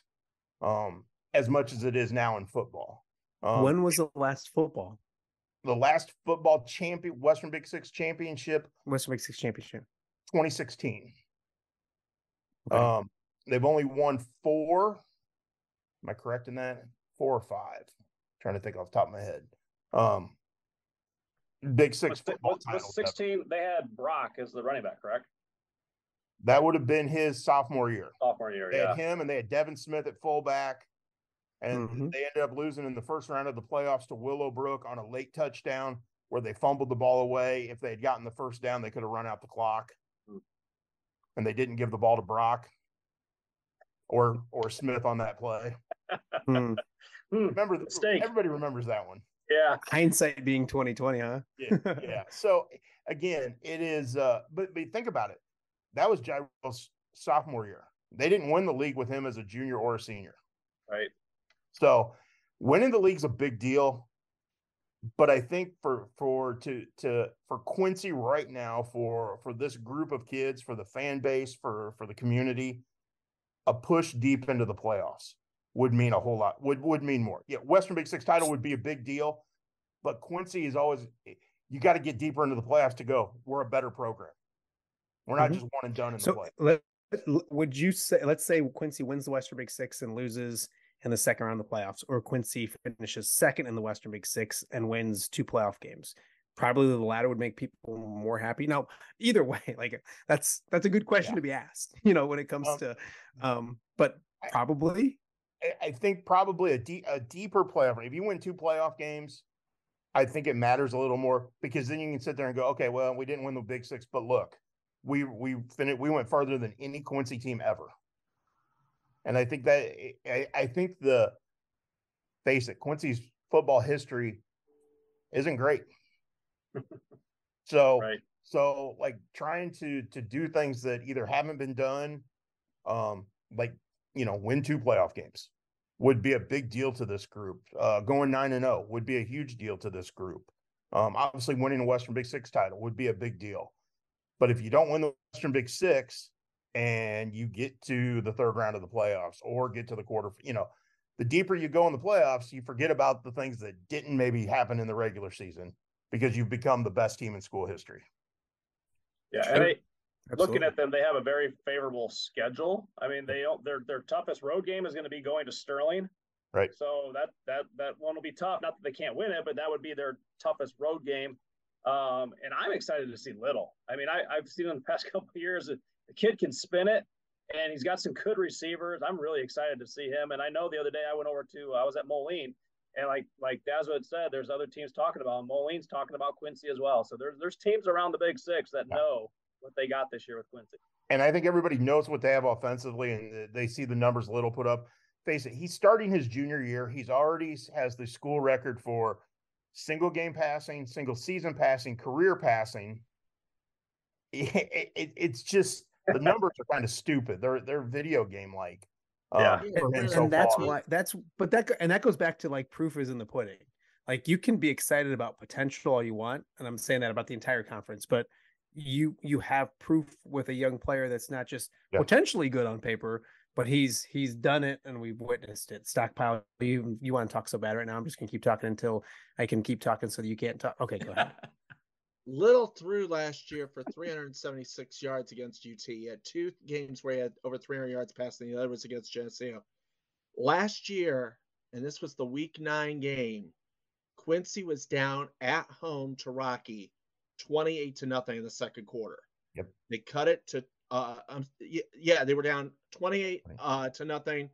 as much as it is now in football. When was the last football? The last football Western Big Six championship. Western Big Six championship. 2016. Okay. They've only won 4. Am I correct in that? 4 or 5? Trying to think off the top of my head. Big Six football title. 16, they had Brock as the running back, correct? That would have been his sophomore year. They had him, and they had Devin Smith at fullback. And they ended up losing in the first round of the playoffs to Willowbrook on a late touchdown where they fumbled the ball away. If they had gotten the first down, they could have run out the clock. And they didn't give the ball to Brock or Smith on that play. Everybody remembers that one. Yeah. Hindsight being 2020, huh? Yeah. So again, it is but think about it. That was Gyro's sophomore year. They didn't win the league with him as a junior or a senior. Right. So winning the league's a big deal, but I think for Quincy right now, for this group of kids, for the fan base, for the community, a push deep into the playoffs would mean a whole lot. Would mean more. Yeah, Western Big Six title would be a big deal, but Quincy is always, you got to get deeper into the playoffs to go. We're a better program. We're not just one and done in the playoffs. Would you say, let's say Quincy wins the Western Big Six and loses in the second round of the playoffs, or Quincy finishes second in the Western Big Six and wins 2 playoff games? Probably the latter would make people more happy. Now, either way, like that's a good question to be asked, when it comes to, but probably. I think probably a deeper playoff. If you win 2 playoff games, I think it matters a little more, because then you can sit there and go, okay, well, we didn't win the Big Six, but look, we went further than any Quincy team ever. And I think that face it, Quincy's football history isn't great. So right. So like trying to do things that either haven't been done, win 2 playoff games would be a big deal to this group. Going 9-0 would be a huge deal to this group. Obviously winning a Western Big Six title would be a big deal. But if you don't win the Western Big Six and you get to the 3rd round of the playoffs or get to the quarter, the deeper you go in the playoffs, you forget about the things that didn't maybe happen in the regular season, because you've become the best team in school history. Yeah, and looking at them, they have a very favorable schedule. I mean, their toughest road game is going to be going to Sterling. Right. So that one will be tough. Not that they can't win it, but that would be their toughest road game. And I'm excited to see Little. I mean, I've seen in the past couple of years that the kid can spin it, and he's got some good receivers. I'm really excited to see him. And I know the other day I was at Moline, and like Dazwood said, there's other teams talking about him. Moline's talking about Quincy as well. So there's teams around the Big Six that know what they got this year with Quincy. And I think everybody knows what they have offensively, and they see the numbers Little put up. Face it, he's starting his junior year. He's already has the school record for single game passing, single season passing, career passing. It's just the numbers are kind of stupid. They're video game like. And that goes back to like proof is in the pudding. Like you can be excited about potential all you want, and I'm saying that about the entire conference, but you have proof with a young player that's not just potentially good on paper, but he's done it and we've witnessed it. Stockpile, you want to talk so bad right now? I'm just gonna keep talking until I can keep talking so that you can't talk. Okay, go ahead. Little threw last year for 376 yards against UT. He had 2 games where he had over 300 yards passing. The other was against Geneseo. Last year, and this was the Week 9 game, Quincy was down at home to Rocky 28-0 in the second quarter. Yep. They cut it to they were down 28-0.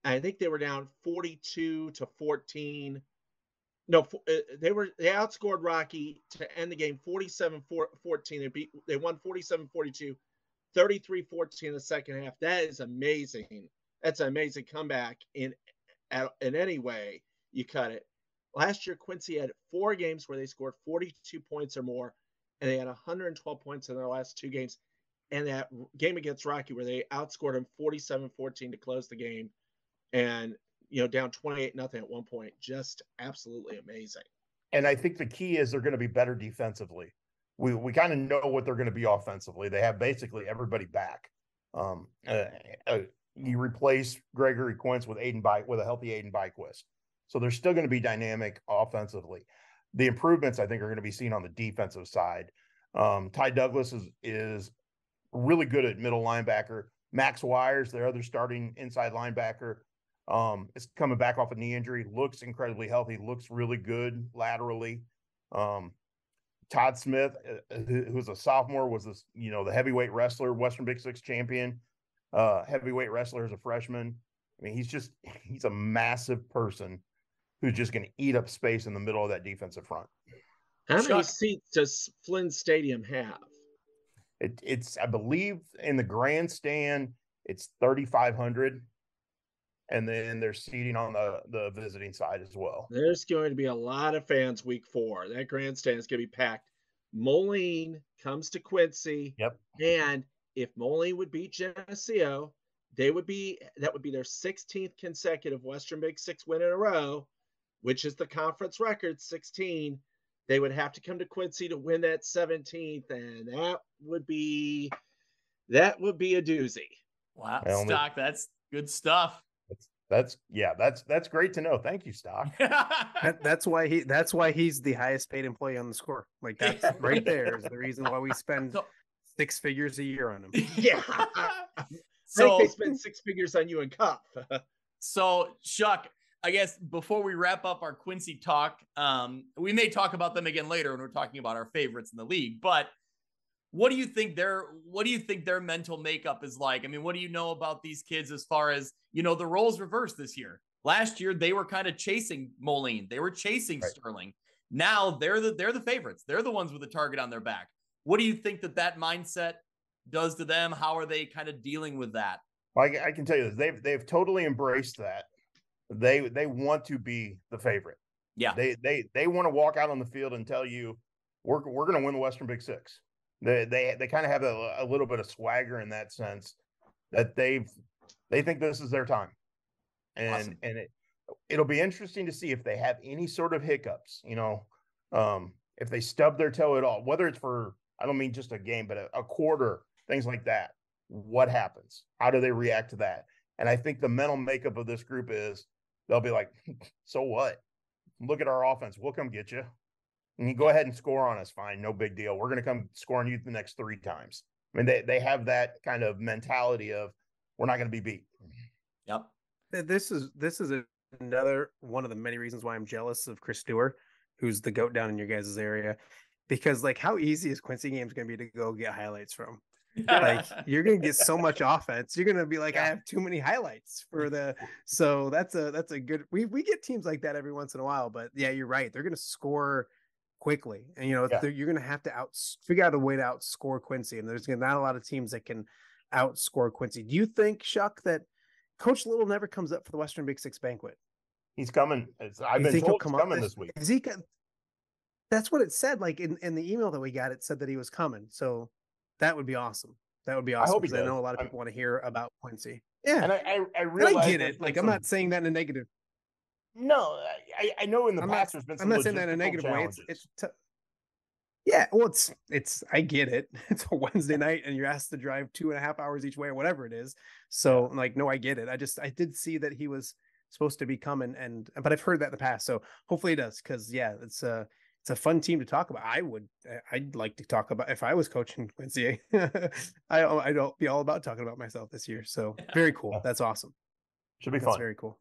I think they were down 42-14. No, they outscored Rocky to end the game 47-14. They won 47-42, 33-14 in the second half. That is amazing. That's an amazing comeback in any way you cut it. Last year, Quincy had 4 games where they scored 42 points or more, and they had 112 points in their last 2 games. And that game against Rocky where they outscored them 47-14 to close the game, and down 28-0 at one point. Just absolutely amazing. And I think the key is they're going to be better defensively. We kind of know what they're going to be offensively. They have basically everybody back. You replace Gregory Quince with a healthy Aiden Byquist. So they're still going to be dynamic offensively. The improvements I think are going to be seen on the defensive side. Ty Douglas is really good at middle linebacker. Max Wires, their other starting inside linebacker, is coming back off a knee injury, looks incredibly healthy, looks really good laterally. Todd Smith, who's a sophomore, was the heavyweight wrestler, Western Big Six champion, heavyweight wrestler as a freshman. I mean, he's a massive person who's just going to eat up space in the middle of that defensive front. How many seats does Flynn Stadium have? It's I believe in the grandstand it's 3,500, and then there's seating on the visiting side as well. There's going to be a lot of fans week 4. That grandstand is going to be packed. Moline comes to Quincy. Yep. And if Moline would beat Geneseo, that would be their 16th consecutive Western Big Six win in a row. which is the conference record, 16. They would have to come to Quincy to win that 17th, and that would be a doozy. Wow, Stock, that's good stuff. That's great to know. Thank you, Stock. That's why he's the highest paid employee on the score. Like that's right there is the reason why we spend 6 figures a year on him. Yeah. So I think they spend 6 figures on you and Cup. So Schuck, I guess before we wrap up our Quincy talk, we may talk about them again later when we're talking about our favorites in the league, but what do you think their mental makeup is like? I mean, what do you know about these kids as far as, the roles reversed this year? Last year, they were kind of chasing Moline. They were chasing Sterling. Now they're the favorites. They're the ones with the target on their back. What do you think that mindset does to them? How are they kind of dealing with that? Well, I can tell you this. They've totally embraced that. They want to be the favorite. Yeah. They want to walk out on the field and tell you, we're going to win the Western Big Six. They kind of have a little bit of swagger in that sense that they think this is their time, and awesome. And it'll be interesting to see if they have any sort of hiccups. If they stub their toe at all, whether it's for, I don't mean just a game, but a quarter, things like that. What happens? How do they react to that? And I think the mental makeup of this group is they'll be like, so what? Look at our offense. We'll come get you. And you go ahead and score on us. Fine. No big deal. We're going to come score on you the next 3 times. I mean, they have that kind of mentality of we're not going to be beat. Yep. This is another one of the many reasons why I'm jealous of Chris Stewart, who's the GOAT down in your guys' area, because like how easy is Quincy games going to be to go get highlights from? Like you're going to get so much offense. You're going to be like, I have too many highlights so that's a good, we get teams like that every once in a while, but yeah, you're right. They're going to score quickly. And, you're going to have to figure out a way to outscore Quincy. And there's not a lot of teams that can outscore Quincy. Do you think, Schuck, that Coach Little never comes up for the Western Big Six banquet? He's coming. I've been told he's coming this week. Is he? That's what it said. Like in the email that we got, it said that he was coming. So that would be awesome. That would be awesome. I hope he does. I know a lot of people want to hear about Quincy. Yeah. And I realize I get it. Like I'm not saying that in a negative. No, I know in the past there's been some. I'm not saying that in a negative way. Yeah, well, it's. I get it. It's a Wednesday night, and you're asked to drive 2.5 hours each way, or whatever it is. So, no, I get it. I did see that he was supposed to be coming, but I've heard that in the past. So hopefully he does, because it's a fun team to talk about. I'd like to talk about if I was coaching Quincy. I'd be all about talking about myself this year. So very cool. That's awesome. Should be That's fun. Very cool.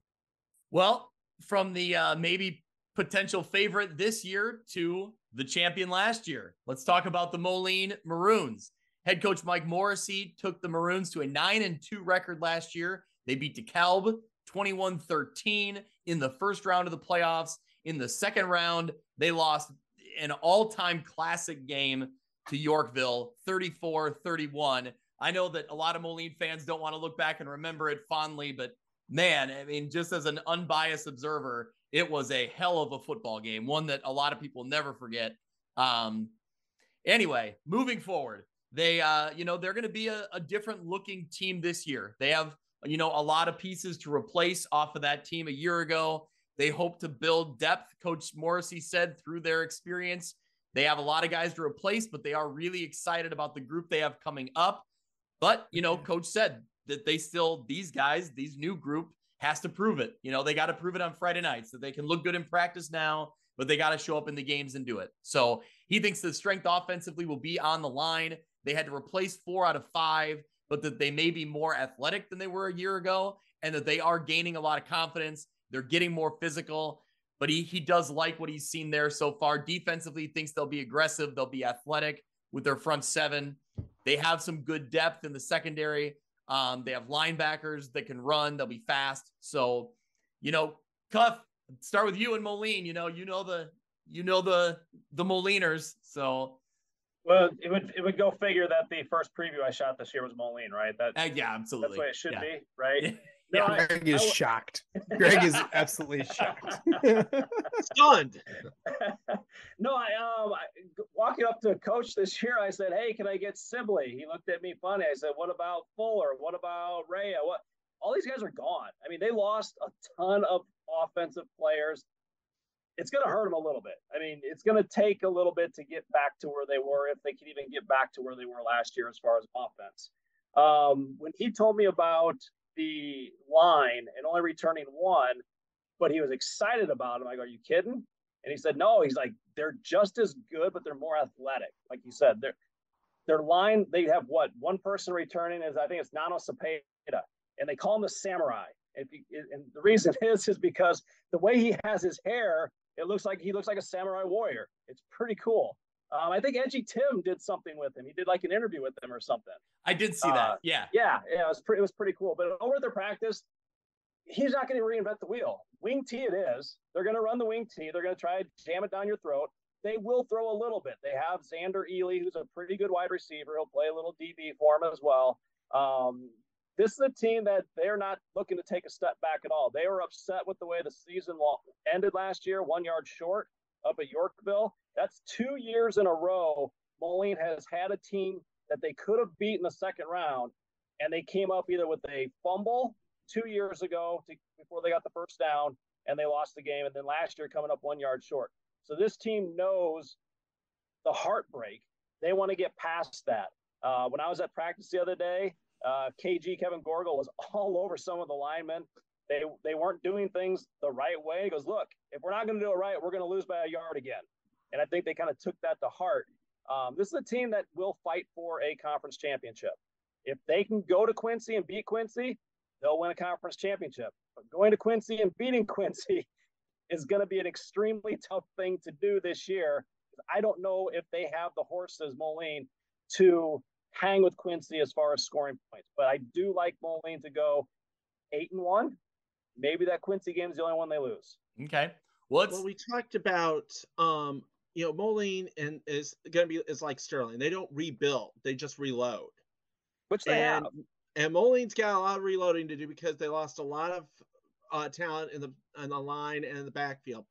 Well, from the maybe potential favorite this year to the champion last year, let's talk about the Moline Maroons. Head coach Mike Morrissey took the Maroons to a 9-2 record last year. They beat DeKalb 21-13 in the first round of the playoffs. In the second round, they lost an all-time classic game to Yorkville, 34-31. I know that a lot of Moline fans don't want to look back and remember it fondly, but man, I mean, just as an unbiased observer, it was a hell of a football game, one that a lot of people never forget. Anyway, moving forward, they're going to be a different looking team this year. They have, a lot of pieces to replace off of that team a year ago. They hope to build depth. Coach Morrissey said through their experience, they have a lot of guys to replace, but they are really excited about the group they have coming up. But, Coach said that this new group has to prove it. They got to prove it on Friday nights, that they can look good in practice now, but they got to show up in the games and do it. So he thinks the strength offensively will be on the line. They had to replace 4 out of 5, but that they may be more athletic than they were a year ago, and that they are gaining a lot of confidence. They're getting more physical, but he does like what he's seen there so far. Defensively, he thinks they'll be aggressive. They'll be athletic with their front 7. They have some good depth in the secondary. They have linebackers that can run. They'll be fast. So, Cuff, start with you and Moline. You know the Moliners. So, well, it would go figure that the first preview I shot this year was Moline, right? Yeah, absolutely. That's the way it should be, right? Yeah. Greg is shocked. Greg is absolutely shocked. Stunned. No, I walking up to Coach this year, I said, "Hey, can I get Sibley?" He looked at me funny. I said, "What about Fuller? What about Rhea? What? All these guys are gone. I mean, they lost a ton of offensive players. it's going to hurt them a little bit. I mean, it's going to take a little bit to get back to where they were, if they can even get back to where they were last year as far as offense. When he told me about the line and only returning one, but he was excited about him, I go, are you kidding? And he said, no. He's like, they're just as good, but they're more athletic. Like you said, their line, they have what? One person returning is, I think it's Nano Cepeda, and they call him the Samurai. And the reason is because the way he has his hair, he looks like a samurai warrior. It's pretty cool. I think Edgy Tim did something with him. He did like an interview with him or something. I did see that. Yeah. It was pretty cool. But over their practice, he's not going to reinvent the wheel. Wing T it is. They're going to run the wing T. They're going to try to jam it down your throat. They will throw a little bit. They have Xander Ely, who's a pretty good wide receiver. He'll play a little DB for him as well. This is a team that they're not looking to take a step back at all. They were upset with the way the season ended last year, 1 yard short up at Yorkville. That's 2 years in a row Moline has had a team that they could have beaten the second round, and they came up either with a fumble 2 years ago before they got the first down, and they lost the game, and then last year coming up 1 yard short. So this team knows the heartbreak. They want to get past that. When I was at practice the other day, KG Kevin Gorgel was all over some of the linemen. They weren't doing things the right way. He goes, look, if we're not going to do it right, we're going to lose by a yard again. And I think they kind of took that to heart. This is a team that will fight for a conference championship. If they can go to Quincy and beat Quincy, they'll win a conference championship. But going to Quincy and beating Quincy is going to be an extremely tough thing to do this year. I don't know if they have the horses, Moline, to hang with Quincy as far as scoring points. But I do like Moline to go 8-1. Maybe that Quincy game is the only one they lose. Okay. Well, we talked about, Moline is going to be like Sterling. They don't rebuild; they just reload. Which they have. And Moline's got a lot of reloading to do because they lost a lot of talent in the line and in the backfield.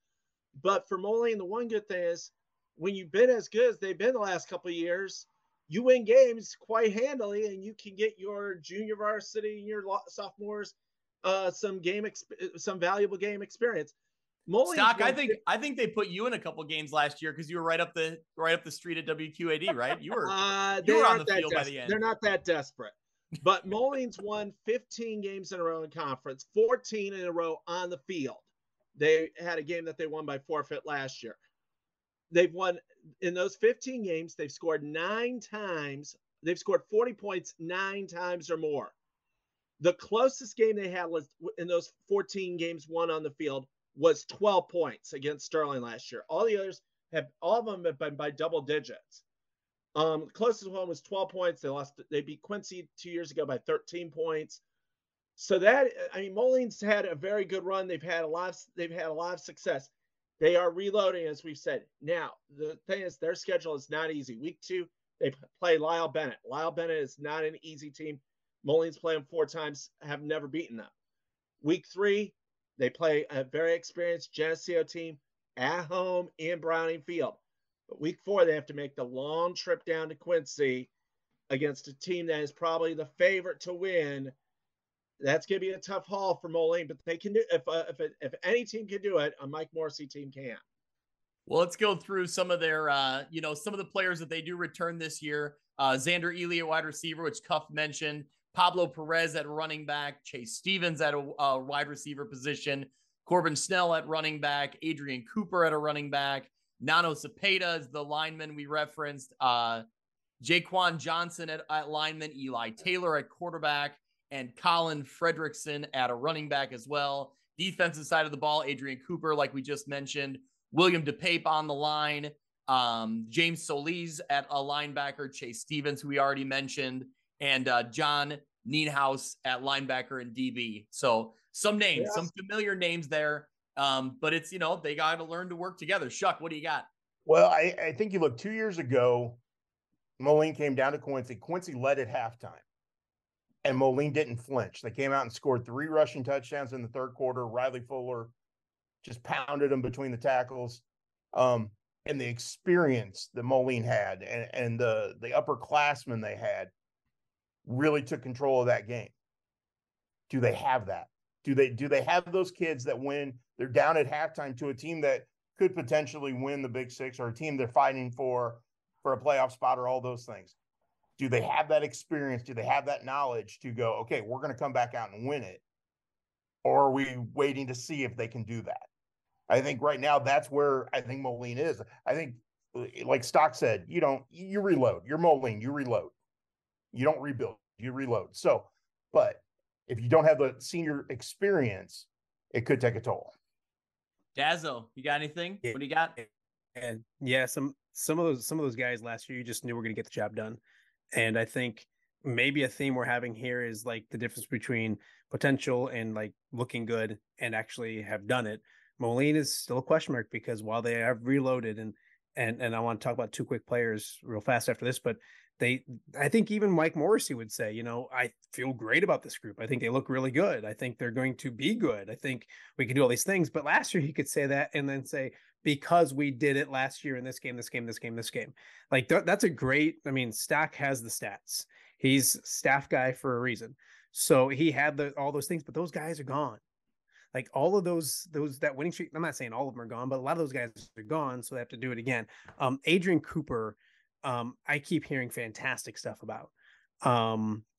But for Moline, the one good thing is when you've been as good as they've been the last couple of years, you win games quite handily, and you can get your junior varsity and your sophomores some valuable game experience. Stock, I think they put you in a couple games last year because you were right up the street at WQAD, right? You were on the field by the end. They're not that desperate. But Moline's won 15 games in a row in conference, 14 in a row on the field. They had a game that they won by forfeit last year. They've won in those 15 games. They've scored 9 times. They've scored 40 points 9 times or more. The closest game they had was in those 14 games won on the field was 12 points against Sterling last year. All of them have been by double digits. The closest one was 12 points. They beat Quincy 2 years ago by 13 points. So Moline's had a very good run. They've had a lot of success. They are reloading, as we've said. Now, the thing is, their schedule is not easy. Week 2, they play Lyle Bennett. Lyle Bennett is not an easy team. Moline's played them 4 times, have never beaten them. Week 3, they play a very experienced Geneseo team at home in Browning Field. But week 4, they have to make the long trip down to Quincy against a team that is probably the favorite to win. That's going to be a tough haul for Moline, but they can do if any team can do it, a Mike Morrissey team can. Well, let's go through some of their, some of the players that they do return this year. Xander Ely at wide receiver, which Cuff mentioned. Pablo Perez at running back. Chase Stevens at a wide receiver position. Corbin Snell at running back. Adrian Cooper at a running back. Nano Cepeda is the lineman we referenced. Jaquan Johnson at lineman. Eli Taylor at quarterback. And Colin Fredrickson at a running back as well. Defensive side of the ball, Adrian Cooper, like we just mentioned. William DePape on the line. James Solis at a linebacker. Chase Stevens, who we already mentioned. And John Nienhaus at linebacker and DB. So some names, some familiar names there. But it's, they got to learn to work together. Shuck, what do you got? Well, I think you look 2 years ago, Moline came down to Quincy. Quincy led at halftime. And Moline didn't flinch. They came out and scored 3 rushing touchdowns in the third quarter. Riley Fuller just pounded them between the tackles. And the experience that Moline had and the upperclassmen they had really took control of that game. Do they have that? Do they have those kids that when they're down at halftime to a team that could potentially win the Big Six, or a team they're fighting for a playoff spot, or all those things. Do they have that experience? Do they have that knowledge to go, okay, we're going to come back out and win it? Or are we waiting to see if they can do that? I think right now that's where I think Moline is. I think, like Stock said, you reload. You're Moline, you reload. You don't rebuild, you reload. So, but if you don't have the senior experience, it could take a toll. Dazzo, you got anything? Yeah. What do you got? And yeah, some of those guys last year, you just knew we're going to get the job done. And I think maybe a theme we're having here is like the difference between potential and like looking good and actually have done it. Moline is still a question mark, because while they have reloaded, and I want to talk about two quick players real fast after this, but I think even Mike Morrissey would say, I feel great about this group. I think they look really good. I think they're going to be good. I think we can do all these things. But last year he could say that and then say, because we did it last year in this game. Like that's a great, Stack has the stats. He's staff guy for a reason. So he had all those things, but those guys are gone. Like all of that winning streak, I'm not saying all of them are gone, but a lot of those guys are gone. So they have to do it again. Adrian Cooper, I keep hearing fantastic stuff about.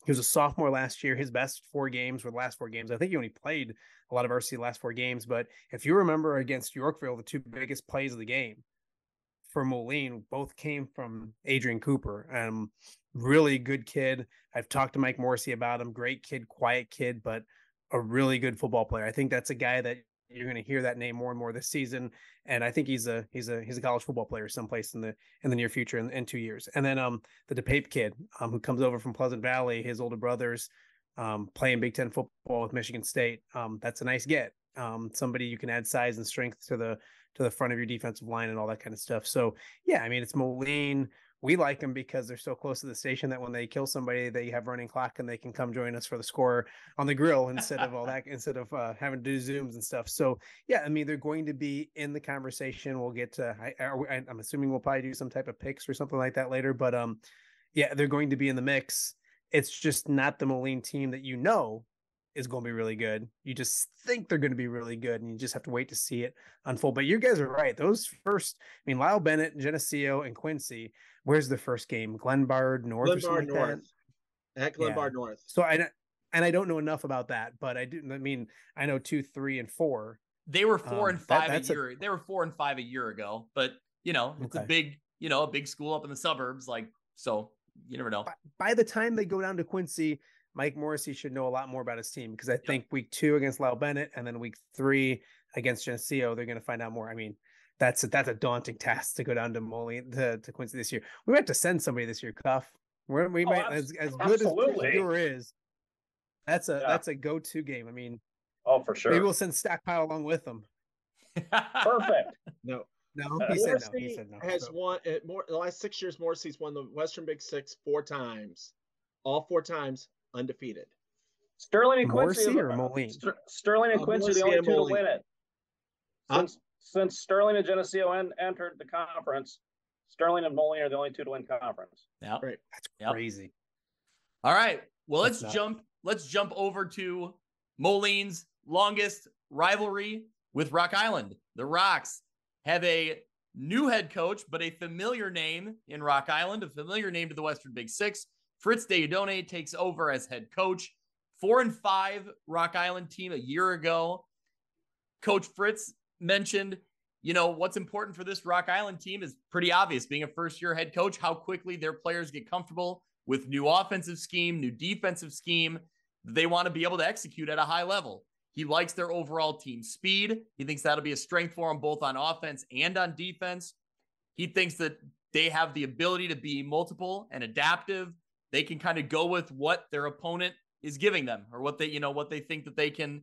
He was a sophomore last year. His best 4 games were the last 4 games. I think he only played a lot of varsity the last 4 games, but if you remember against Yorkville, the 2 biggest plays of the game for Moline both came from Adrian Cooper. Really good kid. I've talked to Mike Morrissey about him. Great kid, quiet kid, but a really good football player. I think that's a guy that you're going to hear that name more and more this season, and I think he's a college football player someplace in the near future in 2 years. And then the DePape kid who comes over from Pleasant Valley, his older brothers playing Big Ten football with Michigan State. That's a nice get. Somebody you can add size and strength to the front of your defensive line and all that kind of stuff. So yeah, it's Moline. We like them because they're so close to the station that when they kill somebody, they have running clock and they can come join us for the score on the grill instead of having to do Zooms and stuff. So yeah, they're going to be in the conversation. We'll get to, I'm assuming we'll probably do some type of picks or something like that later, but yeah, they're going to be in the mix. It's just not the Moline team that is going to be really good. You just think they're going to be really good, and you just have to wait to see it unfold. But you guys are right. Those first, Lyle Bennett, Geneseo, and Quincy. Where's the first game? Glenbard North or something like that? At Glenbard North. So I don't know enough about that, but I do. I know 2, 3, and 4. They were 4 and 5 a year. They were 4 and 5 a year ago, but it's a big school up in the suburbs. So you never know. By the time they go down to Quincy, Mike Morrissey should know a lot more about his team, because I think week 2 against Lyle Bennett and then week 3 against Geneseo, they're going to find out more. That's a daunting task to go down to Moline to Quincy this year. We might have to send somebody this year, Cuff. We might as good as Viewer is. That's a go-to game. Oh, for sure. Maybe we'll send Stackpile along with them. Perfect. No, he said no. Has won the last 6 years. Morrissey's won the Western Big Six 4 times, all 4 times undefeated. Sterling and Quincy or Moline? Sterling and Quincy are the only 2 to win it. Since Sterling and Geneseo entered the conference, Sterling and Moline are the only 2 to win conference. Yeah, right. That's crazy. All right, well let's jump over to Moline's longest rivalry with Rock Island. The Rocks have a new head coach, but a familiar name in Rock Island, a familiar name to the Western Big Six. Fritz Deudone takes over as head coach. 4 and 5 Rock Island team a year ago. Coach Fritz mentioned, what's important for this Rock Island team is pretty obvious. Being a first-year head coach, how quickly their players get comfortable with new offensive scheme, new defensive scheme. They want to be able to execute at a high level. He likes their overall team speed. He thinks that'll be a strength for them both on offense and on defense. He thinks that they have the ability to be multiple and adaptive. They can kind of go with what their opponent is giving them, or what they think that they can,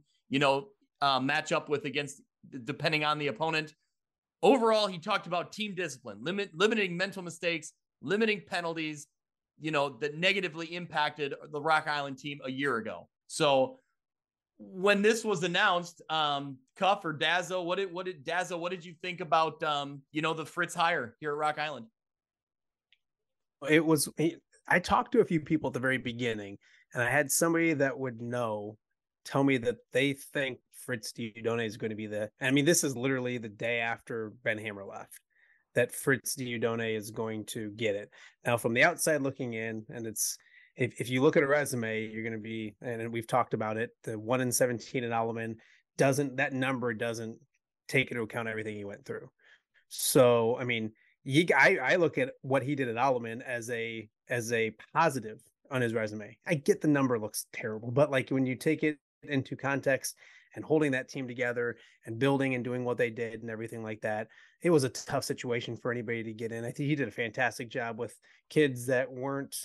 match up with against, depending on the opponent. Overall, he talked about team discipline, limiting mental mistakes, limiting penalties, that negatively impacted the Rock Island team a year ago. So when this was announced, Cuff or Dazzo, what did you think about, the Fritz hire here at Rock Island? I talked to a few people at the very beginning, and I had somebody that would know tell me that they think Fritz Diudone is going to be this is literally the day after Ben Hammer left, that Fritz Diudone is going to get it. Now, from the outside looking in, and if you look at a resume, you're going to be, and we've talked about it, the 1-17 in Alleman that number doesn't take into account everything he went through. So, I mean, I look at what he did at Alleman as a positive on his resume. I get the number looks terrible, but like when you take it into context and holding that team together and building and doing what they did and everything like that, it was a tough situation for anybody to get in. I think he did a fantastic job with kids that weren't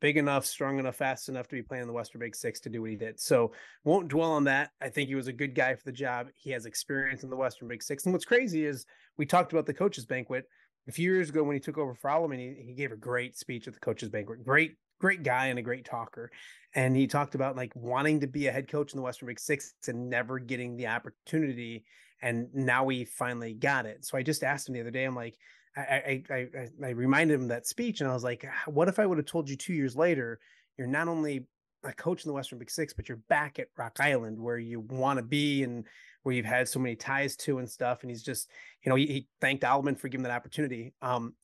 big enough, strong enough, fast enough to be playing in the Western Big Six to do what he did. So won't dwell on that. I think he was a good guy for the job. He has experience in the Western Big Six. And what's crazy is we talked about the coaches banquet a few years ago when he took over for Alleman. He gave a great speech at the coaches banquet. Great guy and a great talker. And he talked about like wanting to be a head coach in the Western Big Six and never getting the opportunity. And now we finally got it. So I just asked him the other day, I'm like, I reminded him of that speech, and I was like, what if I would have told you 2 years later, you're not only a coach in the Western Big Six, but you're back at Rock Island where you want to be and where you've had so many ties to and stuff. And he's just, he thanked Alleman for giving that opportunity.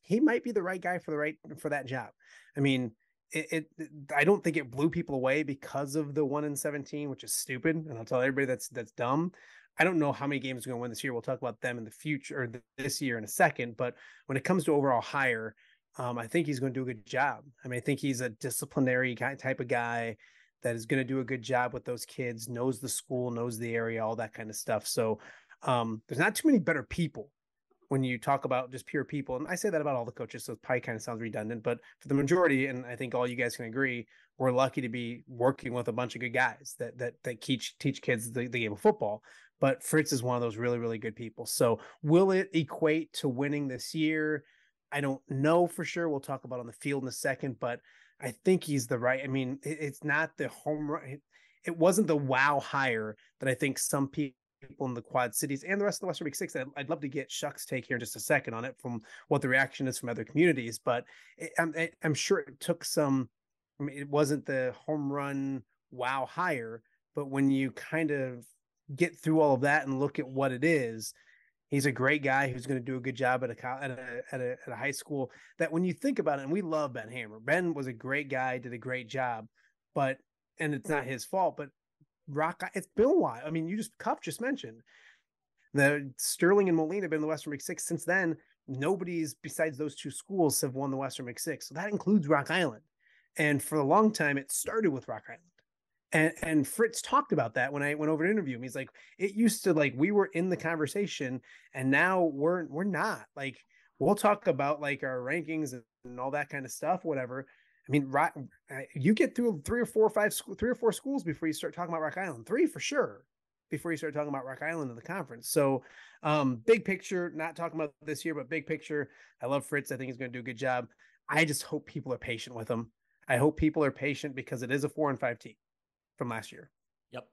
He might be the right guy for that job. I mean, I don't think it blew people away because of the 1-17, which is stupid. And I'll tell everybody that's dumb. I don't know how many games are going to win this year. We'll talk about them in the future, or this year in a second. But when it comes to overall hire, I think he's going to do a good job. I mean, I think he's a disciplinary type of guy that is going to do a good job with those kids, knows the school, knows the area, all that kind of stuff. So there's not too many better people when you talk about just pure people. And I say that about all the coaches, so it probably kind of sounds redundant, but for the majority, and I think all you guys can agree, we're lucky to be working with a bunch of good guys that teach kids the game of football. But Fritz is one of those really, really good people. So will it equate to winning this year? I don't know for sure. We'll talk about on the field in a second, but I think he's the right. I mean, it's not the home run. It wasn't the wow hire that I think some people in the Quad Cities and the rest of the Western Big Six. I'd love to get Shuck's take here in just a second on it from what the reaction is from other communities, but I'm sure it took some. I mean, it wasn't the home run wow hire, but when you kind of get through all of that and look at what it is, he's a great guy who's going to do a good job at a high school that, when you think about it, and we love Ben Hammer. Ben was a great guy, did a great job, and it's not his fault, but it's been a while. I mean, Cuff just mentioned the Sterling and Molina have been in the Western Big Six. Since then, nobody's besides those two schools have won the Western Big Six. So that includes Rock Island. And for a long time, it started with Rock Island. And Fritz talked about that when I went over to interview him. He's like, it used to, like, we were in the conversation, and now we're not. Like, we'll talk about like our rankings and all that kind of stuff, whatever. I mean, you get through 3 or 4 schools before you start talking about Rock Island. 3 for sure before you start talking about Rock Island in the conference. So big picture, not talking about this year, but big picture, I love Fritz. I think he's going to do a good job. I just hope people are patient with him. I hope people are patient because it is a 4-5 team from last year. Yep.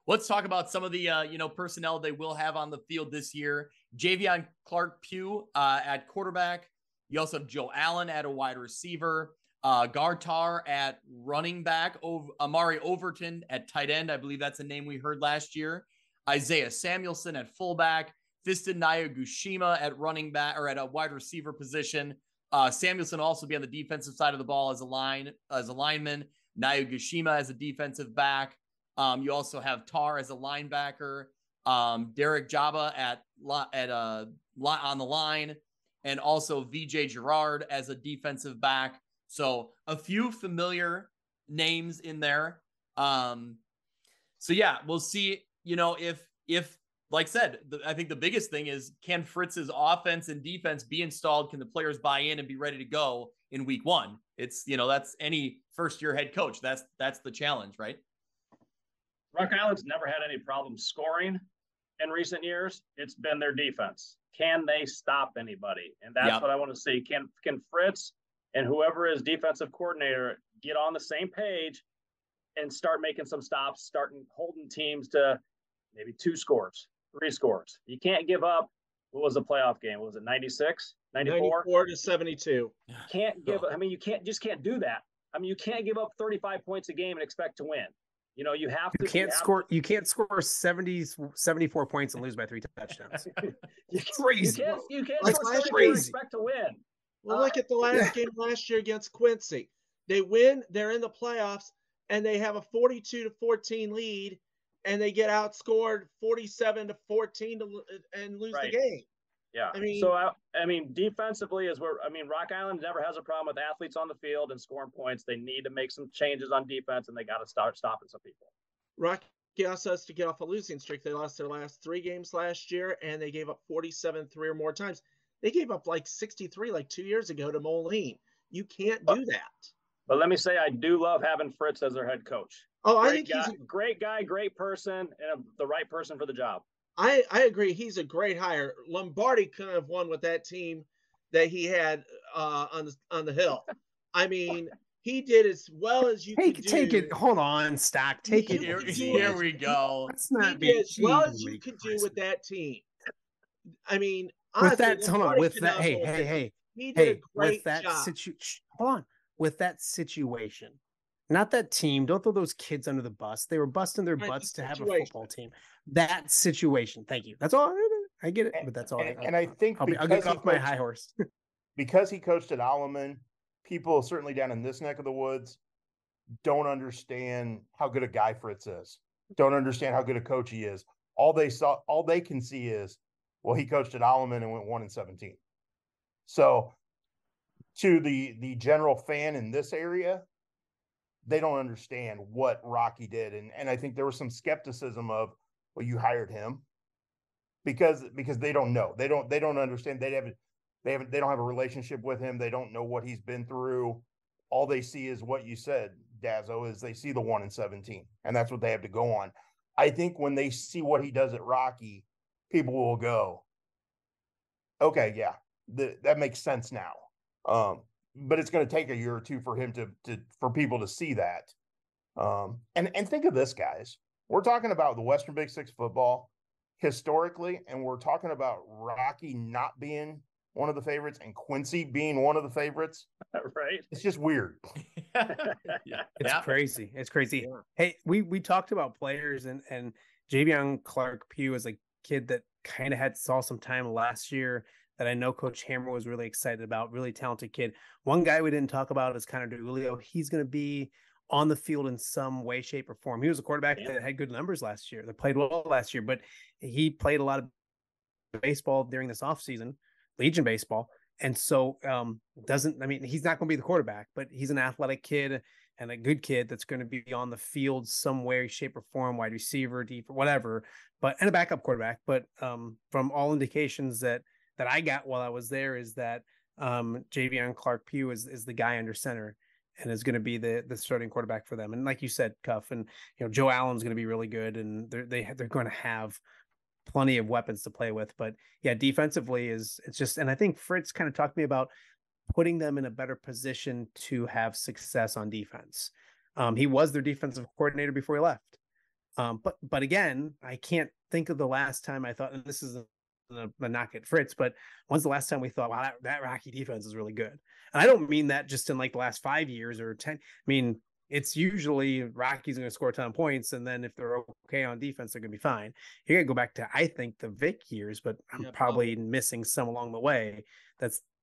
Let's talk about some of the personnel they will have on the field this year. Javion Clark-Pugh at quarterback. You also have Joe Allen at a wide receiver. Gartar at running back. Amari Overton at tight end. I believe that's a name we heard last year. Isaiah Samuelson at fullback. Fiston Nayagushima at running back, or at a wide receiver position. Samuelson will also be on the defensive side of the ball as a lineman. Nayagushima as a defensive back. You also have Tar as a linebacker. Derek Jaba on the line, and also VJ Gerard as a defensive back. So a few familiar names in there. So yeah, we'll see. If like I said, I think the biggest thing is, can Fritz's offense and defense be installed? Can the players buy in and be ready to go in week 1? It's, that's any first-year head coach. That's the challenge, right? Rock Island's never had any problem scoring in recent years. It's been their defense. Can they stop anybody? And that's what I want to see. Can Fritz and whoever is defensive coordinator get on the same page and start making some stops, starting holding teams to maybe 2 scores, 3 scores? You can't give up. What was the playoff game? Was it 96, 94? 94-72. Can't give. I mean, you can't do that. I mean, you can't give up 35 points a game and expect to win. You know, you have to. You can't score 74 points and lose by 3 touchdowns. Crazy. You can't like score last 74 and expect to win. Well, look at the last game last year against Quincy. They win. They're in the playoffs, and they have a 42-14 lead, and they get outscored 47-14 and lose the game. Yeah. I mean, defensively Rock Island never has a problem with athletes on the field and scoring points. They need to make some changes on defense, and they got to start stopping some people. Rocky also has to get off a losing streak. They lost their last 3 games last year, and they gave up 47 3 or more times. They gave up like 63 like 2 years ago to Moline. You can't do that. But let me say, I do love having Fritz as their head coach. Oh, I think he's a great guy, great person, and the right person for the job. I agree. He's a great hire. Lombardi couldn't have won with that team that he had on the hill. I mean, he did as well as you could do. Take it. Hold on, Stack. Take it. Here we go. He did as well as you could do with that team. I mean, with that, hold on. With that, hey. He did a great job. Hold on. With that situation, not that team. Don't throw those kids under the bus. They were busting their butts to have a football team. That situation. Thank you. That's all. I get it, but that's all. And I think I'll get off my high horse. Because he coached at Alleman, people certainly down in this neck of the woods don't understand how good a guy Fritz is. Don't understand how good a coach he is. All they can see is, well, he coached at Alleman and went 1-17. So to the general fan in this area, they don't understand what Rocky did. And I think there was some skepticism of, well, you hired him because they don't know. They don't understand. They don't have a relationship with him. They don't know what he's been through. All they see is what you said, Dazzo, is they see the 1-17, and that's what they have to go on. I think when they see what he does at Rocky, people will go, okay, yeah, that makes sense now. But it's going to take a year or two for him for people to see that. And think of this, guys. We're talking about the Western Big Six football historically, and we're talking about Rocky not being one of the favorites and Quincy being one of the favorites. Right. It's just weird. It's crazy. It's crazy. Yeah. Hey, we talked about players and Javion Clark-Pugh is a kid that kind of saw some time last year that I know Coach Hammer was really excited about, really talented kid. One guy we didn't talk about is Connor DeJulio. He's going to be on the field in some way, shape, or form. He was a quarterback that had good numbers last year, that played well last year, but he played a lot of baseball during this offseason, Legion baseball. And so he's not going to be the quarterback, but he's an athletic kid and a good kid that's going to be on the field some way, shape, or form, wide receiver, deep, whatever, and a backup quarterback. But from all indications that I got while I was there is that Javion Clark-Pugh is the guy under center and is going to be the starting quarterback for them. And like you said, Cuff, and Joe Allen's going to be really good, and they're going to have plenty of weapons to play with. But yeah, defensively it's just, and I think Fritz kind of talked to me about putting them in a better position to have success on defense. He was their defensive coordinator before he left. But again, I can't think of the last time I thought, and this is a knock at Fritz, but when's the last time we thought, wow, that Rocky defense is really good? And I don't mean that just in like the last 5 years or 10. I mean, it's usually Rocky's going to score a ton of points, and then if they're okay on defense, they're going to be fine. You're going to go back to, I think, the Vic years, but I'm probably missing some along the way.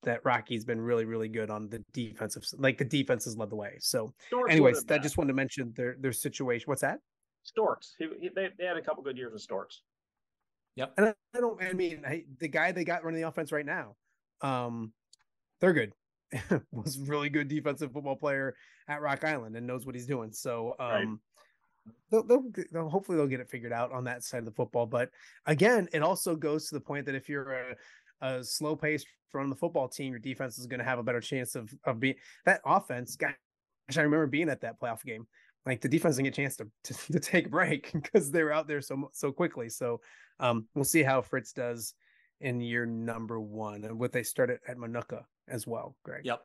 That Rocky's been really, really good on the defensive, like the defense has led the way. So anyways, I just wanted to mention their situation. What's that? Storks. They had a couple good years with Storks. Yep. And the guy they got running the offense right now, they're good. Was a really good defensive football player at Rock Island and knows what he's doing. So they'll hopefully get it figured out on that side of the football. But again, it also goes to the point that if you're a slow pace from the football team, your defense is going to have a better chance of being that offense. Gosh, I remember being at that playoff game. Like the defense didn't get a chance to take a break because they were out there so quickly. So we'll see how Fritz does in year number 1 and what they started at Manuka as well, Greg. Yep.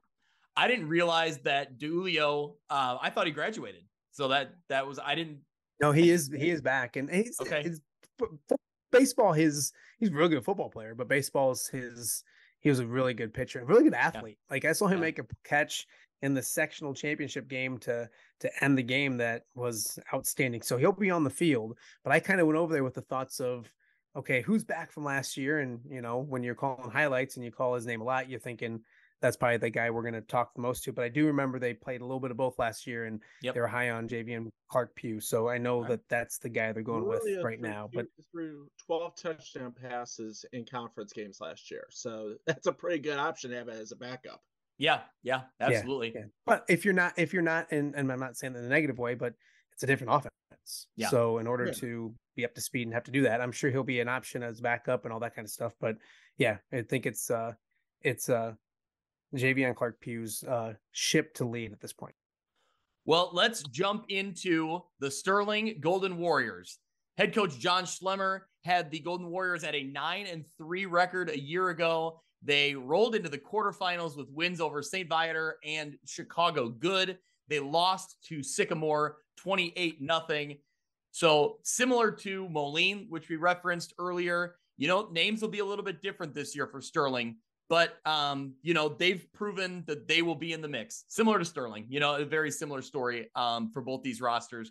I didn't realize that DeJulio, I thought he graduated. So that was, I didn't. No, he is back, and he's okay. Baseball, he's a really good football player, but baseball is he was a really good pitcher, a really good athlete. Yeah. Like I saw him make a catch in the sectional championship game to end the game that was outstanding. So he'll be on the field. But I kind of went over there with the thoughts of, okay, who's back from last year? And, you know, when you're calling highlights and you call his name a lot, you're thinking that's probably the guy we're going to talk the most to. But I do remember they played a little bit of both last year, and they were high on JV Clark Pugh. So I know that that's the guy they're going with right now. But through 12 touchdown passes in conference games last year. So that's a pretty good option to have as a backup. Yeah, absolutely. Yeah. But if you're not, and I'm not saying that in a negative way, but it's a different offense. Yeah. So in order to be up to speed and have to do that, I'm sure he'll be an option as backup and all that kind of stuff. But yeah, I think it's Javion Clark Pugh's ship to lead at this point. Well, let's jump into the Sterling Golden Warriors. Head coach John Schlemmer had the Golden Warriors at a 9-3 record a year ago. They rolled into the quarterfinals with wins over St. Viator and Chicago Good. They lost to Sycamore 28-0. So similar to Moline, which we referenced earlier, you know, names will be a little bit different this year for Sterling, but, you know, they've proven that they will be in the mix. Similar to Sterling, you know, a very similar story for both these rosters.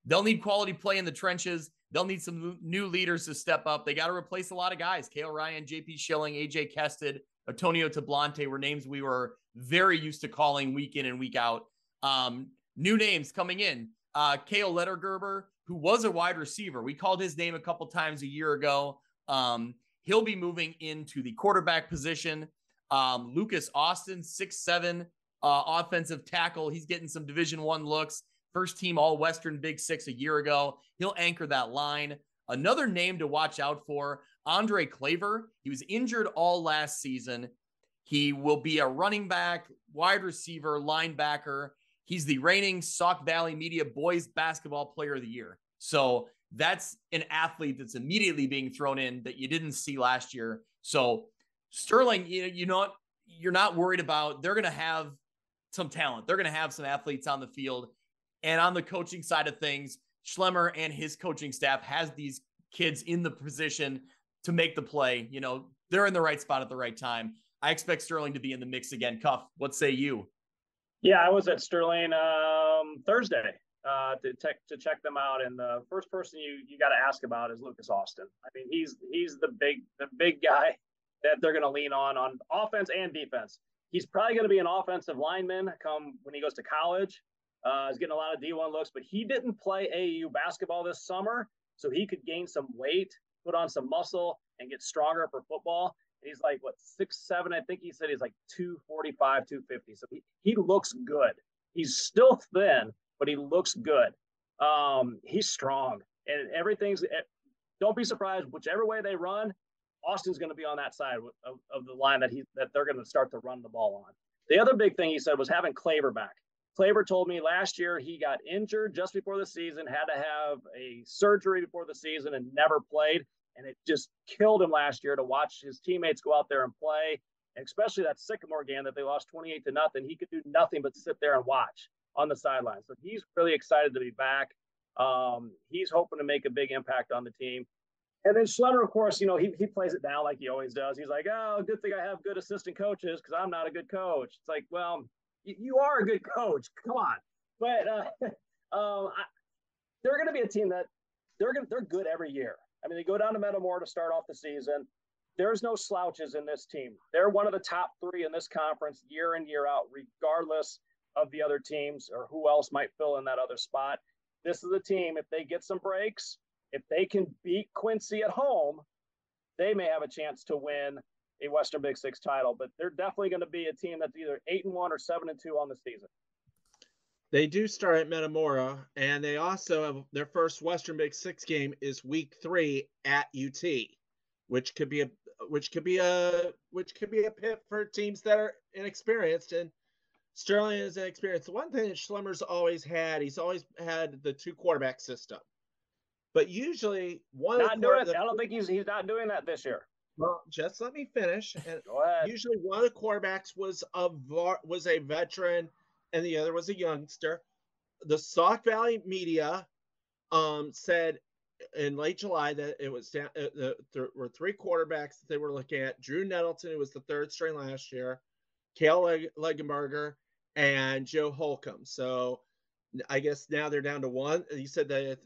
They'll need quality play in the trenches. They'll need some new leaders to step up. They got to replace a lot of guys. Kale Ryan, JP Schilling, AJ Kested, Antonio Tablante were names we were very used to calling week in and week out. New names coming in. Kale Lettergerber, who was a wide receiver. We called his name a couple times a year ago. He'll be moving into the quarterback position. Lucas Austin, 6'7", offensive tackle. He's getting some Division I looks. First team All-Western Big Six a year ago. He'll anchor that line. Another name to watch out for, Andre Claver. He was injured all last season. He will be a running back, wide receiver, linebacker. He's the reigning Sauk Valley Media Boys Basketball Player of the Year. So that's an athlete that's immediately being thrown in that you didn't see last year. So Sterling, you're not worried about. They're going to have some talent. They're going to have some athletes on the field. And on the coaching side of things, Schlemmer and his coaching staff has these kids in the position to make the play. You know, they're in the right spot at the right time. I expect Sterling to be in the mix again. Cuff, what say you? Yeah, I was at Sterling Thursday to check them out, and the first person you got to ask about is Lucas Austin. I mean, he's the big guy that they're going to lean on offense and defense. He's probably going to be an offensive lineman come when he goes to college. He's getting a lot of D1 looks, but he didn't play AAU basketball this summer, so he could gain some weight, put on some muscle, and get stronger for football. And he's like, 6'7", I think he said. He's like 245, 250. So he looks good. He's still thin, but he looks good. He's strong. And don't be surprised, whichever way they run, Austin's going to be on that side of the line that they're going to start to run the ball on. The other big thing he said was having Claver back. Claver told me last year he got injured just before the season, had to have a surgery before the season, and never played. And it just killed him last year to watch his teammates go out there and play, and especially that Sycamore game that they lost 28-0. He could do nothing but sit there and watch on the sideline. So he's really excited to be back. He's hoping to make a big impact on the team. And then Schlemmer, of course, you know, he plays it down like he always does. He's like, oh, good thing I have good assistant coaches because I'm not a good coach. It's like, well, you are a good coach. Come on. But they're going to be a team that they're good every year. I mean, they go down to Metamora to start off the season. There's no slouches in this team. They're one of the top three in this conference year in, year out, regardless of the other teams or who else might fill in that other spot. This is a team, if they get some breaks, if they can beat Quincy at home, they may have a chance to win a Western Big Six title. But they're definitely going to be a team that's either 8-1 or 7-2 on the season. They do start at Metamora, and they also have their first Western Big Six game is week 3 at UT, which could be a pit for teams that are inexperienced. And Sterling is inexperienced. The one thing that Schlemmer's always had, he's always had the 2 quarterback system. But usually I don't think he's not doing that this year. Well, just let me finish. And go ahead. Usually one of the quarterbacks was a veteran and the other was a youngster. The Sauk Valley Media said in late July that it was there were 3 quarterbacks that they were looking at. Drew Nettleton, who was the 3rd string last year, Cale Legenberger, and Joe Holcomb. So I guess now they're down to one. You said that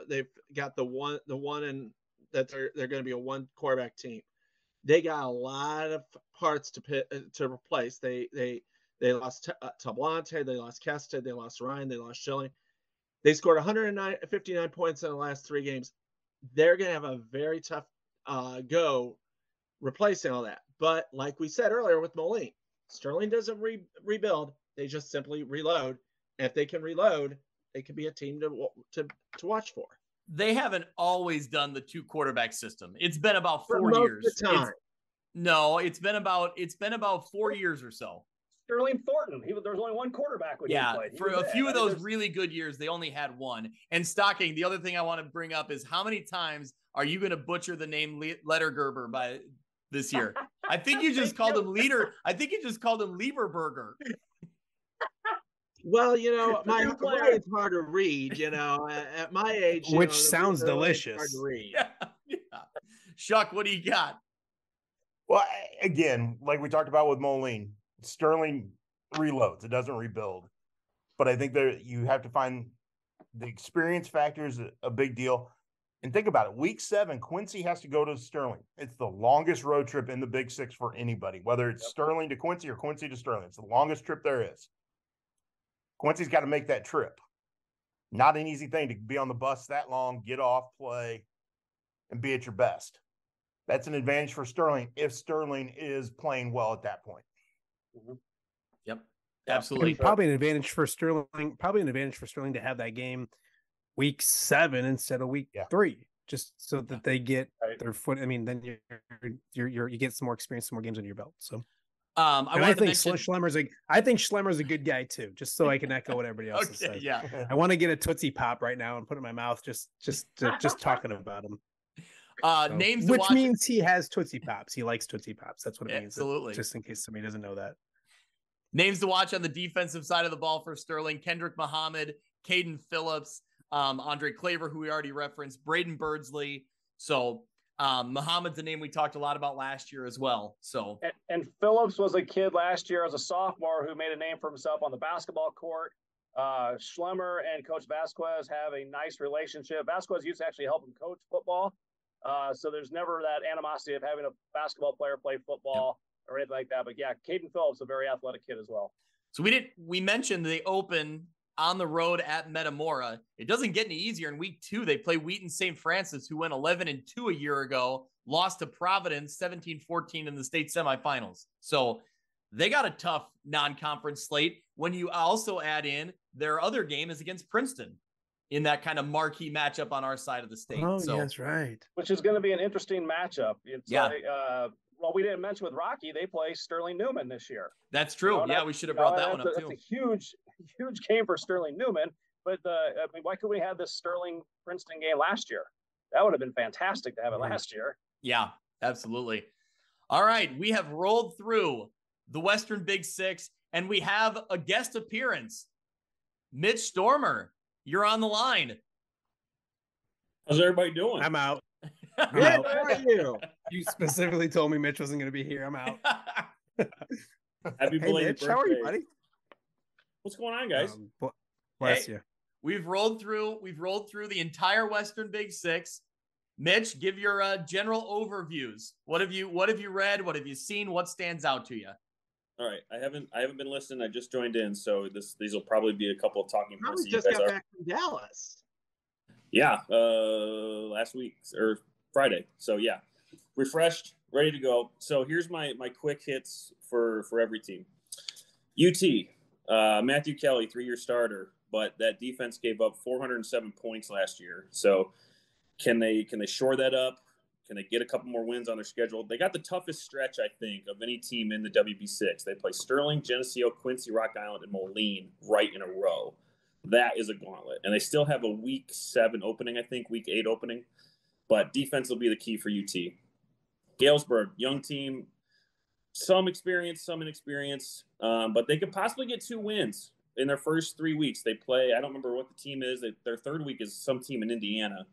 they've got the one and that they're going to be a one quarterback team. They got a lot of parts to replace. They lost Tablante, they lost Kested, they lost Ryan, they lost Schilling. They scored 159 points in the last 3 games. They're going to have a very tough go replacing all that. But like we said earlier with Moline, Sterling doesn't rebuild. They just simply reload. And if they can reload, they can be a team to watch for. They haven't always done the 2 quarterback system. It's been about 4 years. Most of the time. It's been about 4 years or so. Sterling Thornton. There was only one quarterback when he played. For a few of those really good years, they only had one. And Stocking, the other thing I want to bring up is how many times are you going to butcher the name Lettergerber by this year? I think you just called him Leader. I think you just called him Lieberberger. Well, my it's hard to read, at my age. Which sounds delicious. Hard to read. Yeah. Shuck, what do you got? Well, again, like we talked about with Moline, Sterling reloads. It doesn't rebuild. But I think that you have to find the experience factor is a big deal. And think about it. Week 7, Quincy has to go to Sterling. It's the longest road trip in the Big Six for anybody, whether it's Sterling to Quincy or Quincy to Sterling. It's the longest trip there is. Quincy's got to make that trip. Not an easy thing to be on the bus that long, get off, play, and be at your best. That's an advantage for Sterling if Sterling is playing well at that point. Yep, absolutely. And probably an advantage for Sterling. Probably an advantage for Sterling to have that game week 7 instead of week 3, just so that they get their foot. I mean, then you get some more experience, some more games under your belt. So. I think Schlemmer's a good guy too, just so I can echo what everybody else says. Yeah. I want to get a Tootsie Pop right now and put it in my mouth just talking about him. Names which means he has Tootsie Pops. He likes Tootsie Pops. That's what it means. Absolutely. Just in case somebody doesn't know that. Names to watch on the defensive side of the ball for Sterling: Kendrick Muhammad, Caden Phillips, Andre Claver, who we already referenced, Braden Birdsley. So Muhammad's a name we talked a lot about last year as well. So and Phillips was a kid last year as a sophomore who made a name for himself on the basketball court. Schlemmer and Coach Vasquez have a nice relationship. Vasquez used to actually help him coach football. So there's never that animosity of having a basketball player play football or anything like that. But yeah, Caden Phillips, a very athletic kid as well. So we mentioned they open on the road at Metamora. It doesn't get any easier. In week 2, they play Wheaton St. Francis, who went 11-2 a year ago, lost to Providence 17-14 in the state semifinals. So they got a tough non-conference slate. When you also add in their other game is against Princeton in that kind of marquee matchup on our side of the state. Oh, so, that's right. Which is going to be an interesting matchup. It's well, we didn't mention with Rocky, they play Sterling Newman this year. That's true. We should have brought that one up too. That's a huge game for Sterling Newman. But why could we have this Sterling Princeton game last year? That would have been fantastic to have it last year. Yeah, absolutely. All right, we have rolled through the Western Big Six, and we have a guest appearance. Mitch Stormer, you're on the line. How's everybody doing? I'm out. How are you? You specifically told me Mitch wasn't going to be here. I'm out. Happy belated birthday. How are you, buddy? What's going on, guys? Bless you. We've rolled through the entire Western Big Six. Mitch, give your general overviews. What have you read? What have you seen? What stands out to you? All right, I haven't been listening. I just joined in, so these will probably be a couple of talking points. Probably just got back from Dallas. Yeah, last week or Friday. So yeah, refreshed, ready to go. So here's my quick hits for every team. UT, Matthew Kelly, 3-year starter, but that defense gave up 407 points last year. So can they shore that up? Can they get a couple more wins on their schedule? They got the toughest stretch, I think, of any team in the WB6. They play Sterling, Geneseo, Quincy, Rock Island, and Moline right in a row. That is a gauntlet. And they still have a week 7 opening, I think, week 8 opening. But defense will be the key for UT. Galesburg, young team, some experience, some inexperience. But they could possibly get 2 wins in their first 3 weeks. They play, I don't remember what the team is. Their third week is some team in Indiana.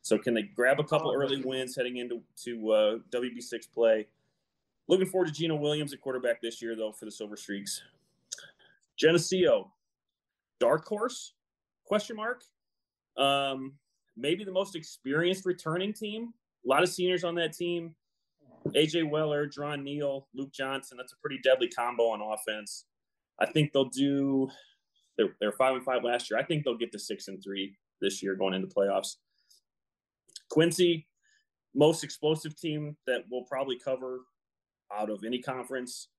So can they grab a couple early wins heading into WB6 play? Looking forward to Geno Williams at quarterback this year, though, for the Silver Streaks. Geneseo, dark horse, question mark. Maybe the most experienced returning team. A lot of seniors on that team. AJ Weller, Dron Neal, Luke Johnson. That's a pretty deadly combo on offense. I think they'll do. They're 5-5 last year. I think they'll get to 6-3 this year going into playoffs. Quincy, most explosive team that will probably cover out of any conference.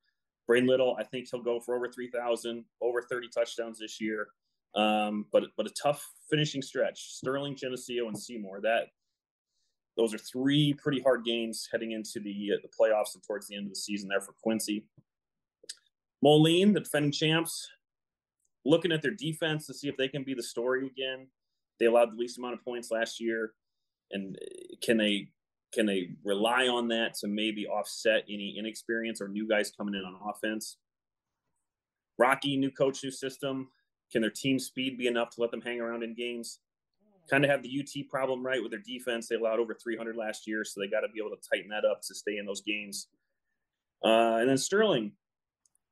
Brain Little, I think he'll go for over 3,000, over 30 touchdowns this year. But a tough finishing stretch. Sterling, Geneseo, and Seymour. Those are three pretty hard games heading into the playoffs and towards the end of the season there for Quincy. Moline, the defending champs, looking at their defense to see if they can be the story again. They allowed the least amount of points last year, and can they rely on that to maybe offset any inexperience or new guys coming in on offense? Rocky, new coach, new system. Can their team speed be enough to let them hang around in games? Kind of have the UT problem right with their defense. They allowed over 300 last year, so they got to be able to tighten that up to stay in those games. And then Sterling,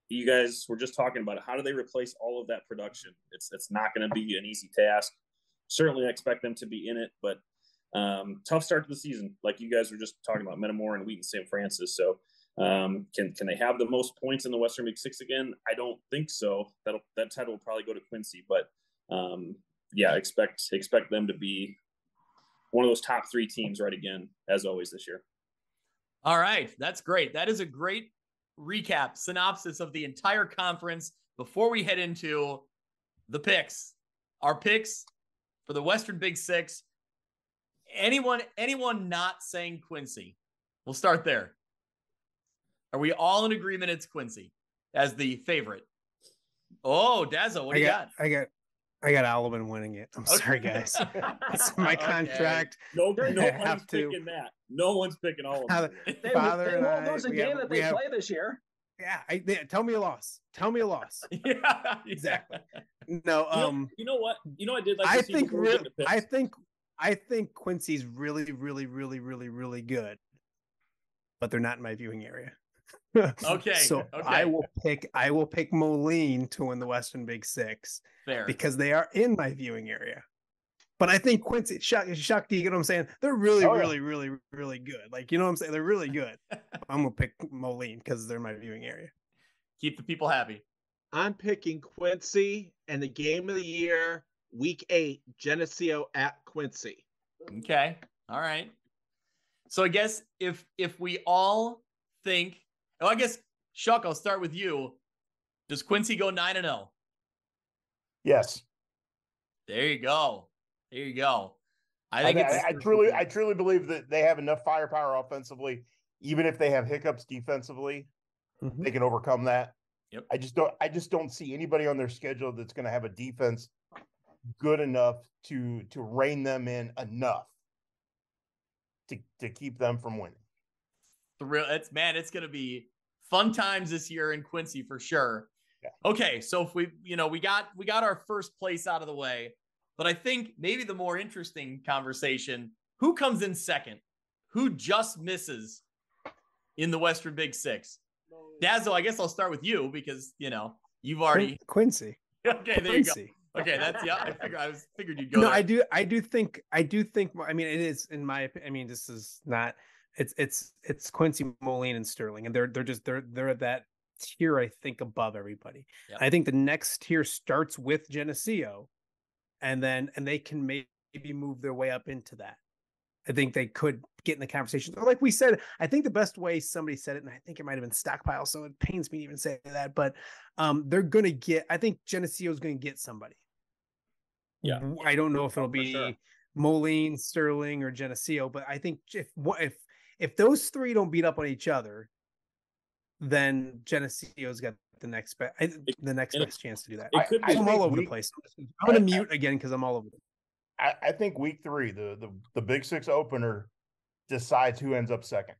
you guys were just talking about it. How do they replace all of that production? It's not going to be an easy task. Certainly, I expect them to be in it, but tough start to the season, like you guys were just talking about, Metamora and Wheaton St. Francis. So can they have the most points in the Western Big Six again? I don't think so. That title will probably go to Quincy, but yeah, expect them to be one of those top three teams right again, as always this year. All right, that's great. That is a great recap, synopsis of the entire conference. Before we head into the picks, our picks for the Western Big Six. Anyone not saying Quincy? We'll start there. Are we all in agreement it's Quincy as the favorite? Oh, Dazzo, what do you got? I got Alabama winning it. I'm sorry, guys. It's my contract. No one's picking that. No one's picking all of them. They won't lose a game that they play this year. Yeah, tell me a loss. Tell me a loss. Yeah, exactly. No, you know what? I did like. I think Quincy's really, really, really, really, really good, but they're not in my viewing area. Okay. So okay. I will pick Moline to win the Western Big Six. Fair. Because they are in my viewing area. But I think Quincy, Shuck, do you get what I'm saying? They're really, really, really, really good. Like, you know what I'm saying? They're really good. I'm going to pick Moline because they're in my viewing area. Keep the people happy. I'm picking Quincy and the game of the year, week 8, Geneseo at Quincy. Okay. All right. So I guess if we all think, I guess, Shuck, I'll start with you. Does Quincy go 9-0? Yes. There you go. I truly believe that they have enough firepower offensively, even if they have hiccups defensively, they can overcome that. Yep. I just don't see anybody on their schedule that's going to have a defense good enough to rein them in enough to keep them from winning. It's going to be fun times this year in Quincy for sure. Yeah. Okay, so if we got our first place out of the way, but I think maybe the more interesting conversation, who comes in second? Who just misses in the Western Big Six? Dazzo, I guess I'll start with you because, you've already Quincy. Okay, there Quincy. You go. Okay, that's I figured you'd go. No, there. I do think. I mean, it is in my opinion. I mean, this is not. It's Quincy, Moline, and Sterling, and they're at that tier, I think, above everybody. Yep. I think the next tier starts with Geneseo, and they can maybe move their way up into that. I think they could get in the conversation. Like we said, I think the best way somebody said it, and I think it might have been Stockpile, so it pains me to even say that, but they're going to get, I think Geneseo is going to get somebody. Yeah. I don't know if it'll be Moline, Sterling, or Geneseo, but I think if those three don't beat up on each other, then Geneseo's got the next best chance to do that. I'm all over the place. I'm going to mute again because I'm all over. I think week 3, the Big Six opener decides who ends up second,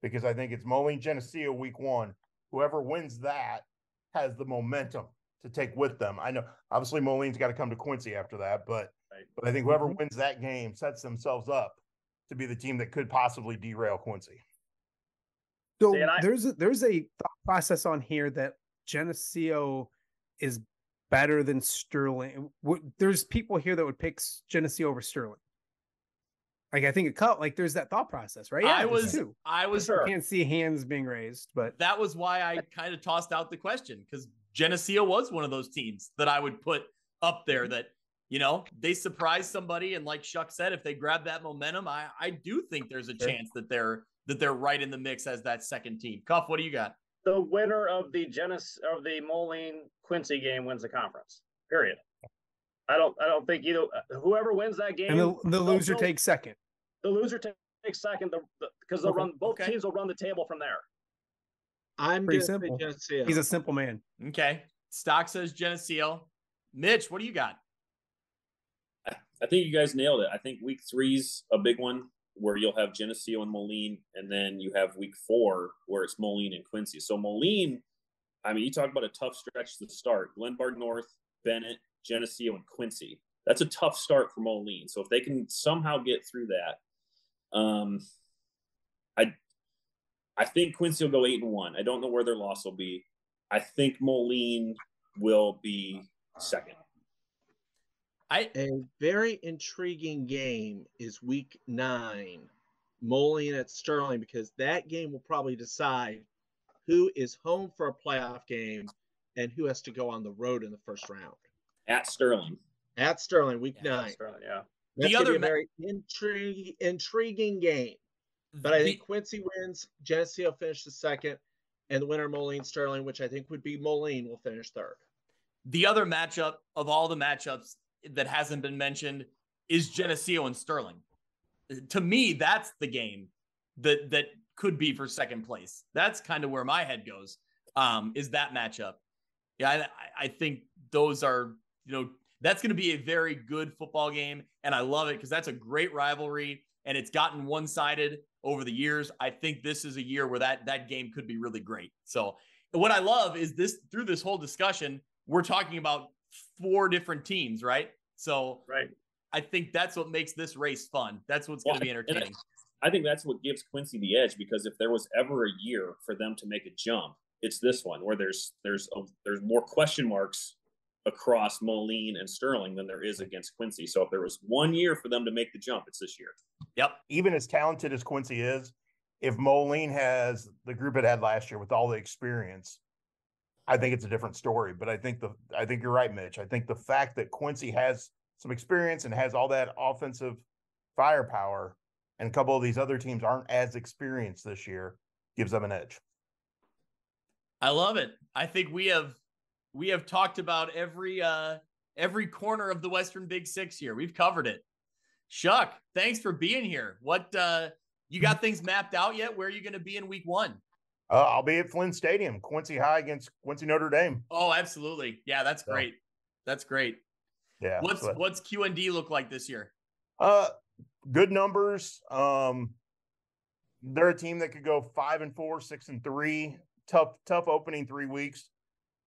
because I think it's Moline, Geneseo week 1. Whoever wins that has the momentum to take with them. I know obviously Moline's got to come to Quincy after that, but I think whoever wins that game sets themselves up to be the team that could possibly derail Quincy. So there's a thought process on here that Geneseo is better than Sterling. There's people here that would pick Geneseo over Sterling. Like, I think there's that thought process, right? Yeah, I was sure. Can't see hands being raised, but that was why I kind of tossed out the question, because Geneseo was one of those teams that I would put up there that, they surprise somebody. And like Schuck said, if they grab that momentum, I do think there's a chance that they're right in the mix as that second team. Cuff, what do you got? The winner of the Moline Quincy game wins the conference. Period. I don't think either. Whoever wins that game, and the loser takes second. The loser takes second because they'll run. Both teams will run the table from there. I'm pretty simple. He's a simple man. Okay. Stock says Geneseo. Mitch, what do you got? I think you guys nailed it. I think week 3's a big one where you'll have Geneseo and Moline, and then you have week 4 where it's Moline and Quincy. So Moline, you talk about a tough stretch to start. Glenbard North, Bennett, Geneseo, and Quincy. That's a tough start for Moline. So if they can somehow get through that, I think Quincy will go 8-1. I don't know where their loss will be. I think Moline will be second. A very intriguing game is week 9, Moline at Sterling, because that game will probably decide who is home for a playoff game and who has to go on the road in the first round. At Sterling, week 9. Sterling, yeah. That's going to be a very intriguing game. But I think Quincy wins, Geneseo finishes second, and the winner, Moline Sterling, which I think would be Moline, will finish third. The other matchup of all the matchups that hasn't been mentioned is Geneseo and Sterling. To me, that's the game that could be for second place. That's kind of where my head goes, is that matchup. Yeah, I think those are, that's going to be a very good football game, and I love it because that's a great rivalry, and it's gotten one-sided over the years. I think this is a year where that game could be really great. So what I love is through this whole discussion, we're talking about 4 different teams, right? So right. I think that's what makes this race fun. That's what's going to be entertaining. I think that's what gives Quincy the edge, because if there was ever a year for them to make a jump, it's this one where there's more question marks across Moline and Sterling than there is against Quincy. So if there was one year for them to make the jump, it's this year. Yep. Even as talented as Quincy is, if Moline has the group it had last year with all the experience, I think it's a different story. But I think you're right, Mitch. I think the fact that Quincy has some experience and has all that offensive firepower, and a couple of these other teams aren't as experienced this year, gives them an edge. I love it. I think we have talked about every corner of the Western Big Six here. We've covered it. Schuck, thanks for being here. What you got things mapped out yet? Where are you going to be in week 1? I'll be at Flynn Stadium, Quincy High against Quincy Notre Dame. Oh, absolutely. Yeah, that's great. That's great. Yeah. What's QND look like this year? Good numbers. They're a team that could go 5-4, 6-3. Tough opening 3 weeks.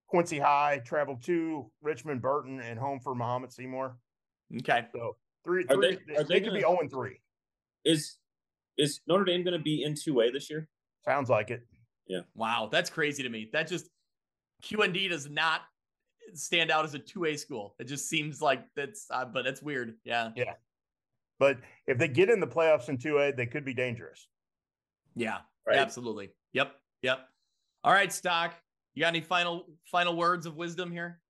Quincy High traveled to Richmond, Burton, and home for Muhammad Seymour. Okay. So they could be 0-3. Is Notre Dame going to be in 2A this year? Sounds like it. Yeah. Wow, that's crazy to me. QND does not stand out as a 2A school. It just seems like but that's weird. Yeah. Yeah. But if they get in the playoffs in 2A, they could be dangerous. Yeah, right. Absolutely. Yep. All right, Stock. You got any final words of wisdom here?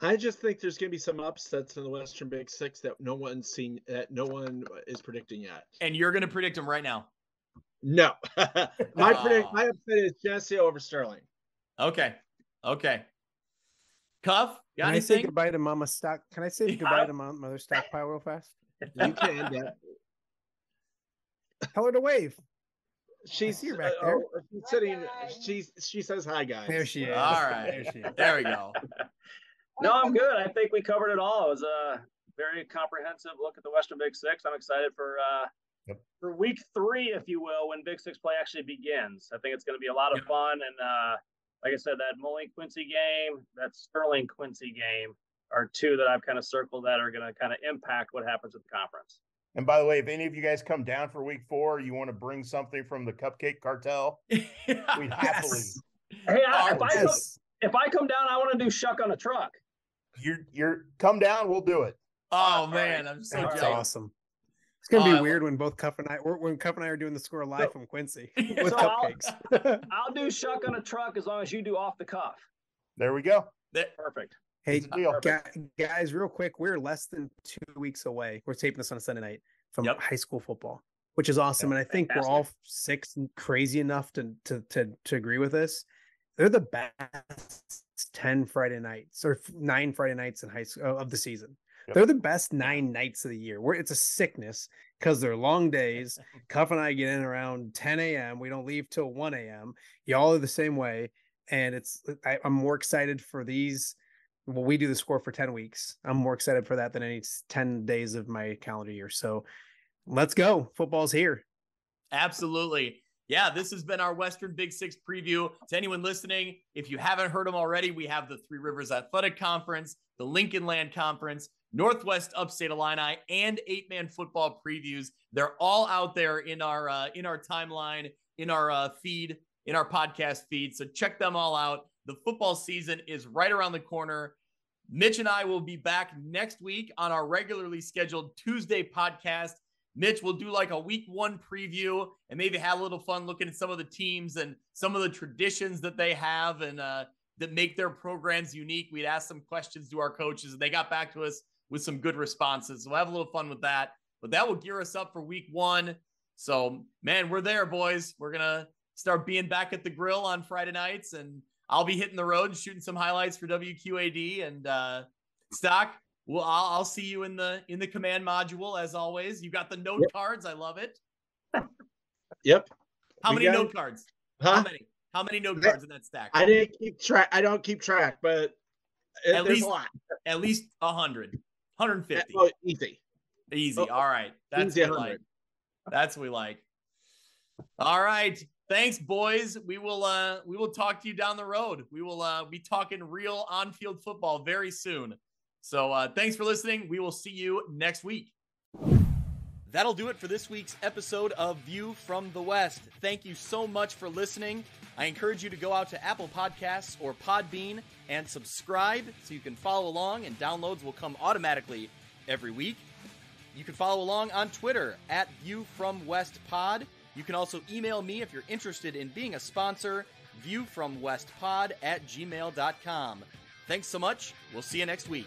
I just think there's going to be some upsets in the Western Big Six that no one is predicting yet. And you're going to predict them right now? No. My upset is Geneseo over Sterling. Okay. Cuff, got anything? Can I say goodbye to Mama Stock? Can I say goodbye to Mother Stockpile real fast? You can, yeah. Tell her to wave. She's here back there. She's sitting. She says hi, guys. There she is. All right. There we go. No, I'm good. I think we covered it all. It was a very comprehensive look at the Western Big Six. I'm excited for week 3, if you will, when Big Six play actually begins. I think it's going to be a lot of fun. And like I said, that Moline Quincy game, that Sterling Quincy game are 2 that I've kind of circled that are going to kind of impact what happens at the conference. And by the way, if any of you guys come down for week 4, you want to bring something from the Cupcake Cartel, we'd happily. Hey, If I come down, I want to do shuck on a truck. You're come down, we'll do it. Oh man, I'm so That's jealous. awesome. It's gonna be weird when Cuff and I are doing the score live from Quincy with cupcakes. I'll do shuck on a truck as long as you do off the cuff. There we go. Perfect. Hey, guys, real quick, we're less than 2 weeks away. We're taping this on a Sunday night from high school football, which is awesome. And I think we're all six and crazy enough to agree with this. They're the best 10 Friday nights or 9 Friday nights in high school of the season. They're the best 9 nights of the year. It's a sickness because they're long days. Cuff and I get in around 10 a.m. We don't leave till 1 a.m. Y'all are the same way. And I'm more excited for these. Well, we do the score for 10 weeks. I'm more excited for that than any 10 days of my calendar year. So let's go. Football's here. Absolutely. Yeah, this has been our Western Big Six preview. To anyone listening, if you haven't heard them already, we have the Three Rivers Athletic Conference, the Lincoln Land Conference, Northwest Upstate Illini, and 8-man football previews. They're all out there in our timeline, in our feed, in our podcast feed. So check them all out. The football season is right around the corner. Mitch and I will be back next week on our regularly scheduled Tuesday podcast. Mitch will do like a week 1 preview and maybe have a little fun looking at some of the teams and some of the traditions that they have and that make their programs unique. We'd ask some questions to our coaches and they got back to us with some good responses. So we'll have a little fun with that, but that will gear us up for week 1. So man, we're there, boys. We're going to start being back at the grill on Friday nights, and I'll be hitting the road and shooting some highlights for WQAD and Stock. Well, I'll see you in the command module as always. You got the note cards. I love it. Yep. How many note cards? Huh? How many note cards in that stack? I didn't keep track. I don't keep track, but there's a lot. At least 100, 150. Oh, easy. All right. That's what we like. That's what we like. All right. Thanks, boys. We will talk to you down the road. We will be talking real on-field football very soon. So thanks for listening. We will see you next week. That'll do it for this week's episode of View from the West. Thank you so much for listening. I encourage you to go out to Apple Podcasts or Podbean and subscribe so you can follow along, and downloads will come automatically every week. You can follow along on Twitter at ViewFromWestPod. You can also email me if you're interested in being a sponsor, viewfromwestpod@gmail.com. Thanks so much. We'll see you next week.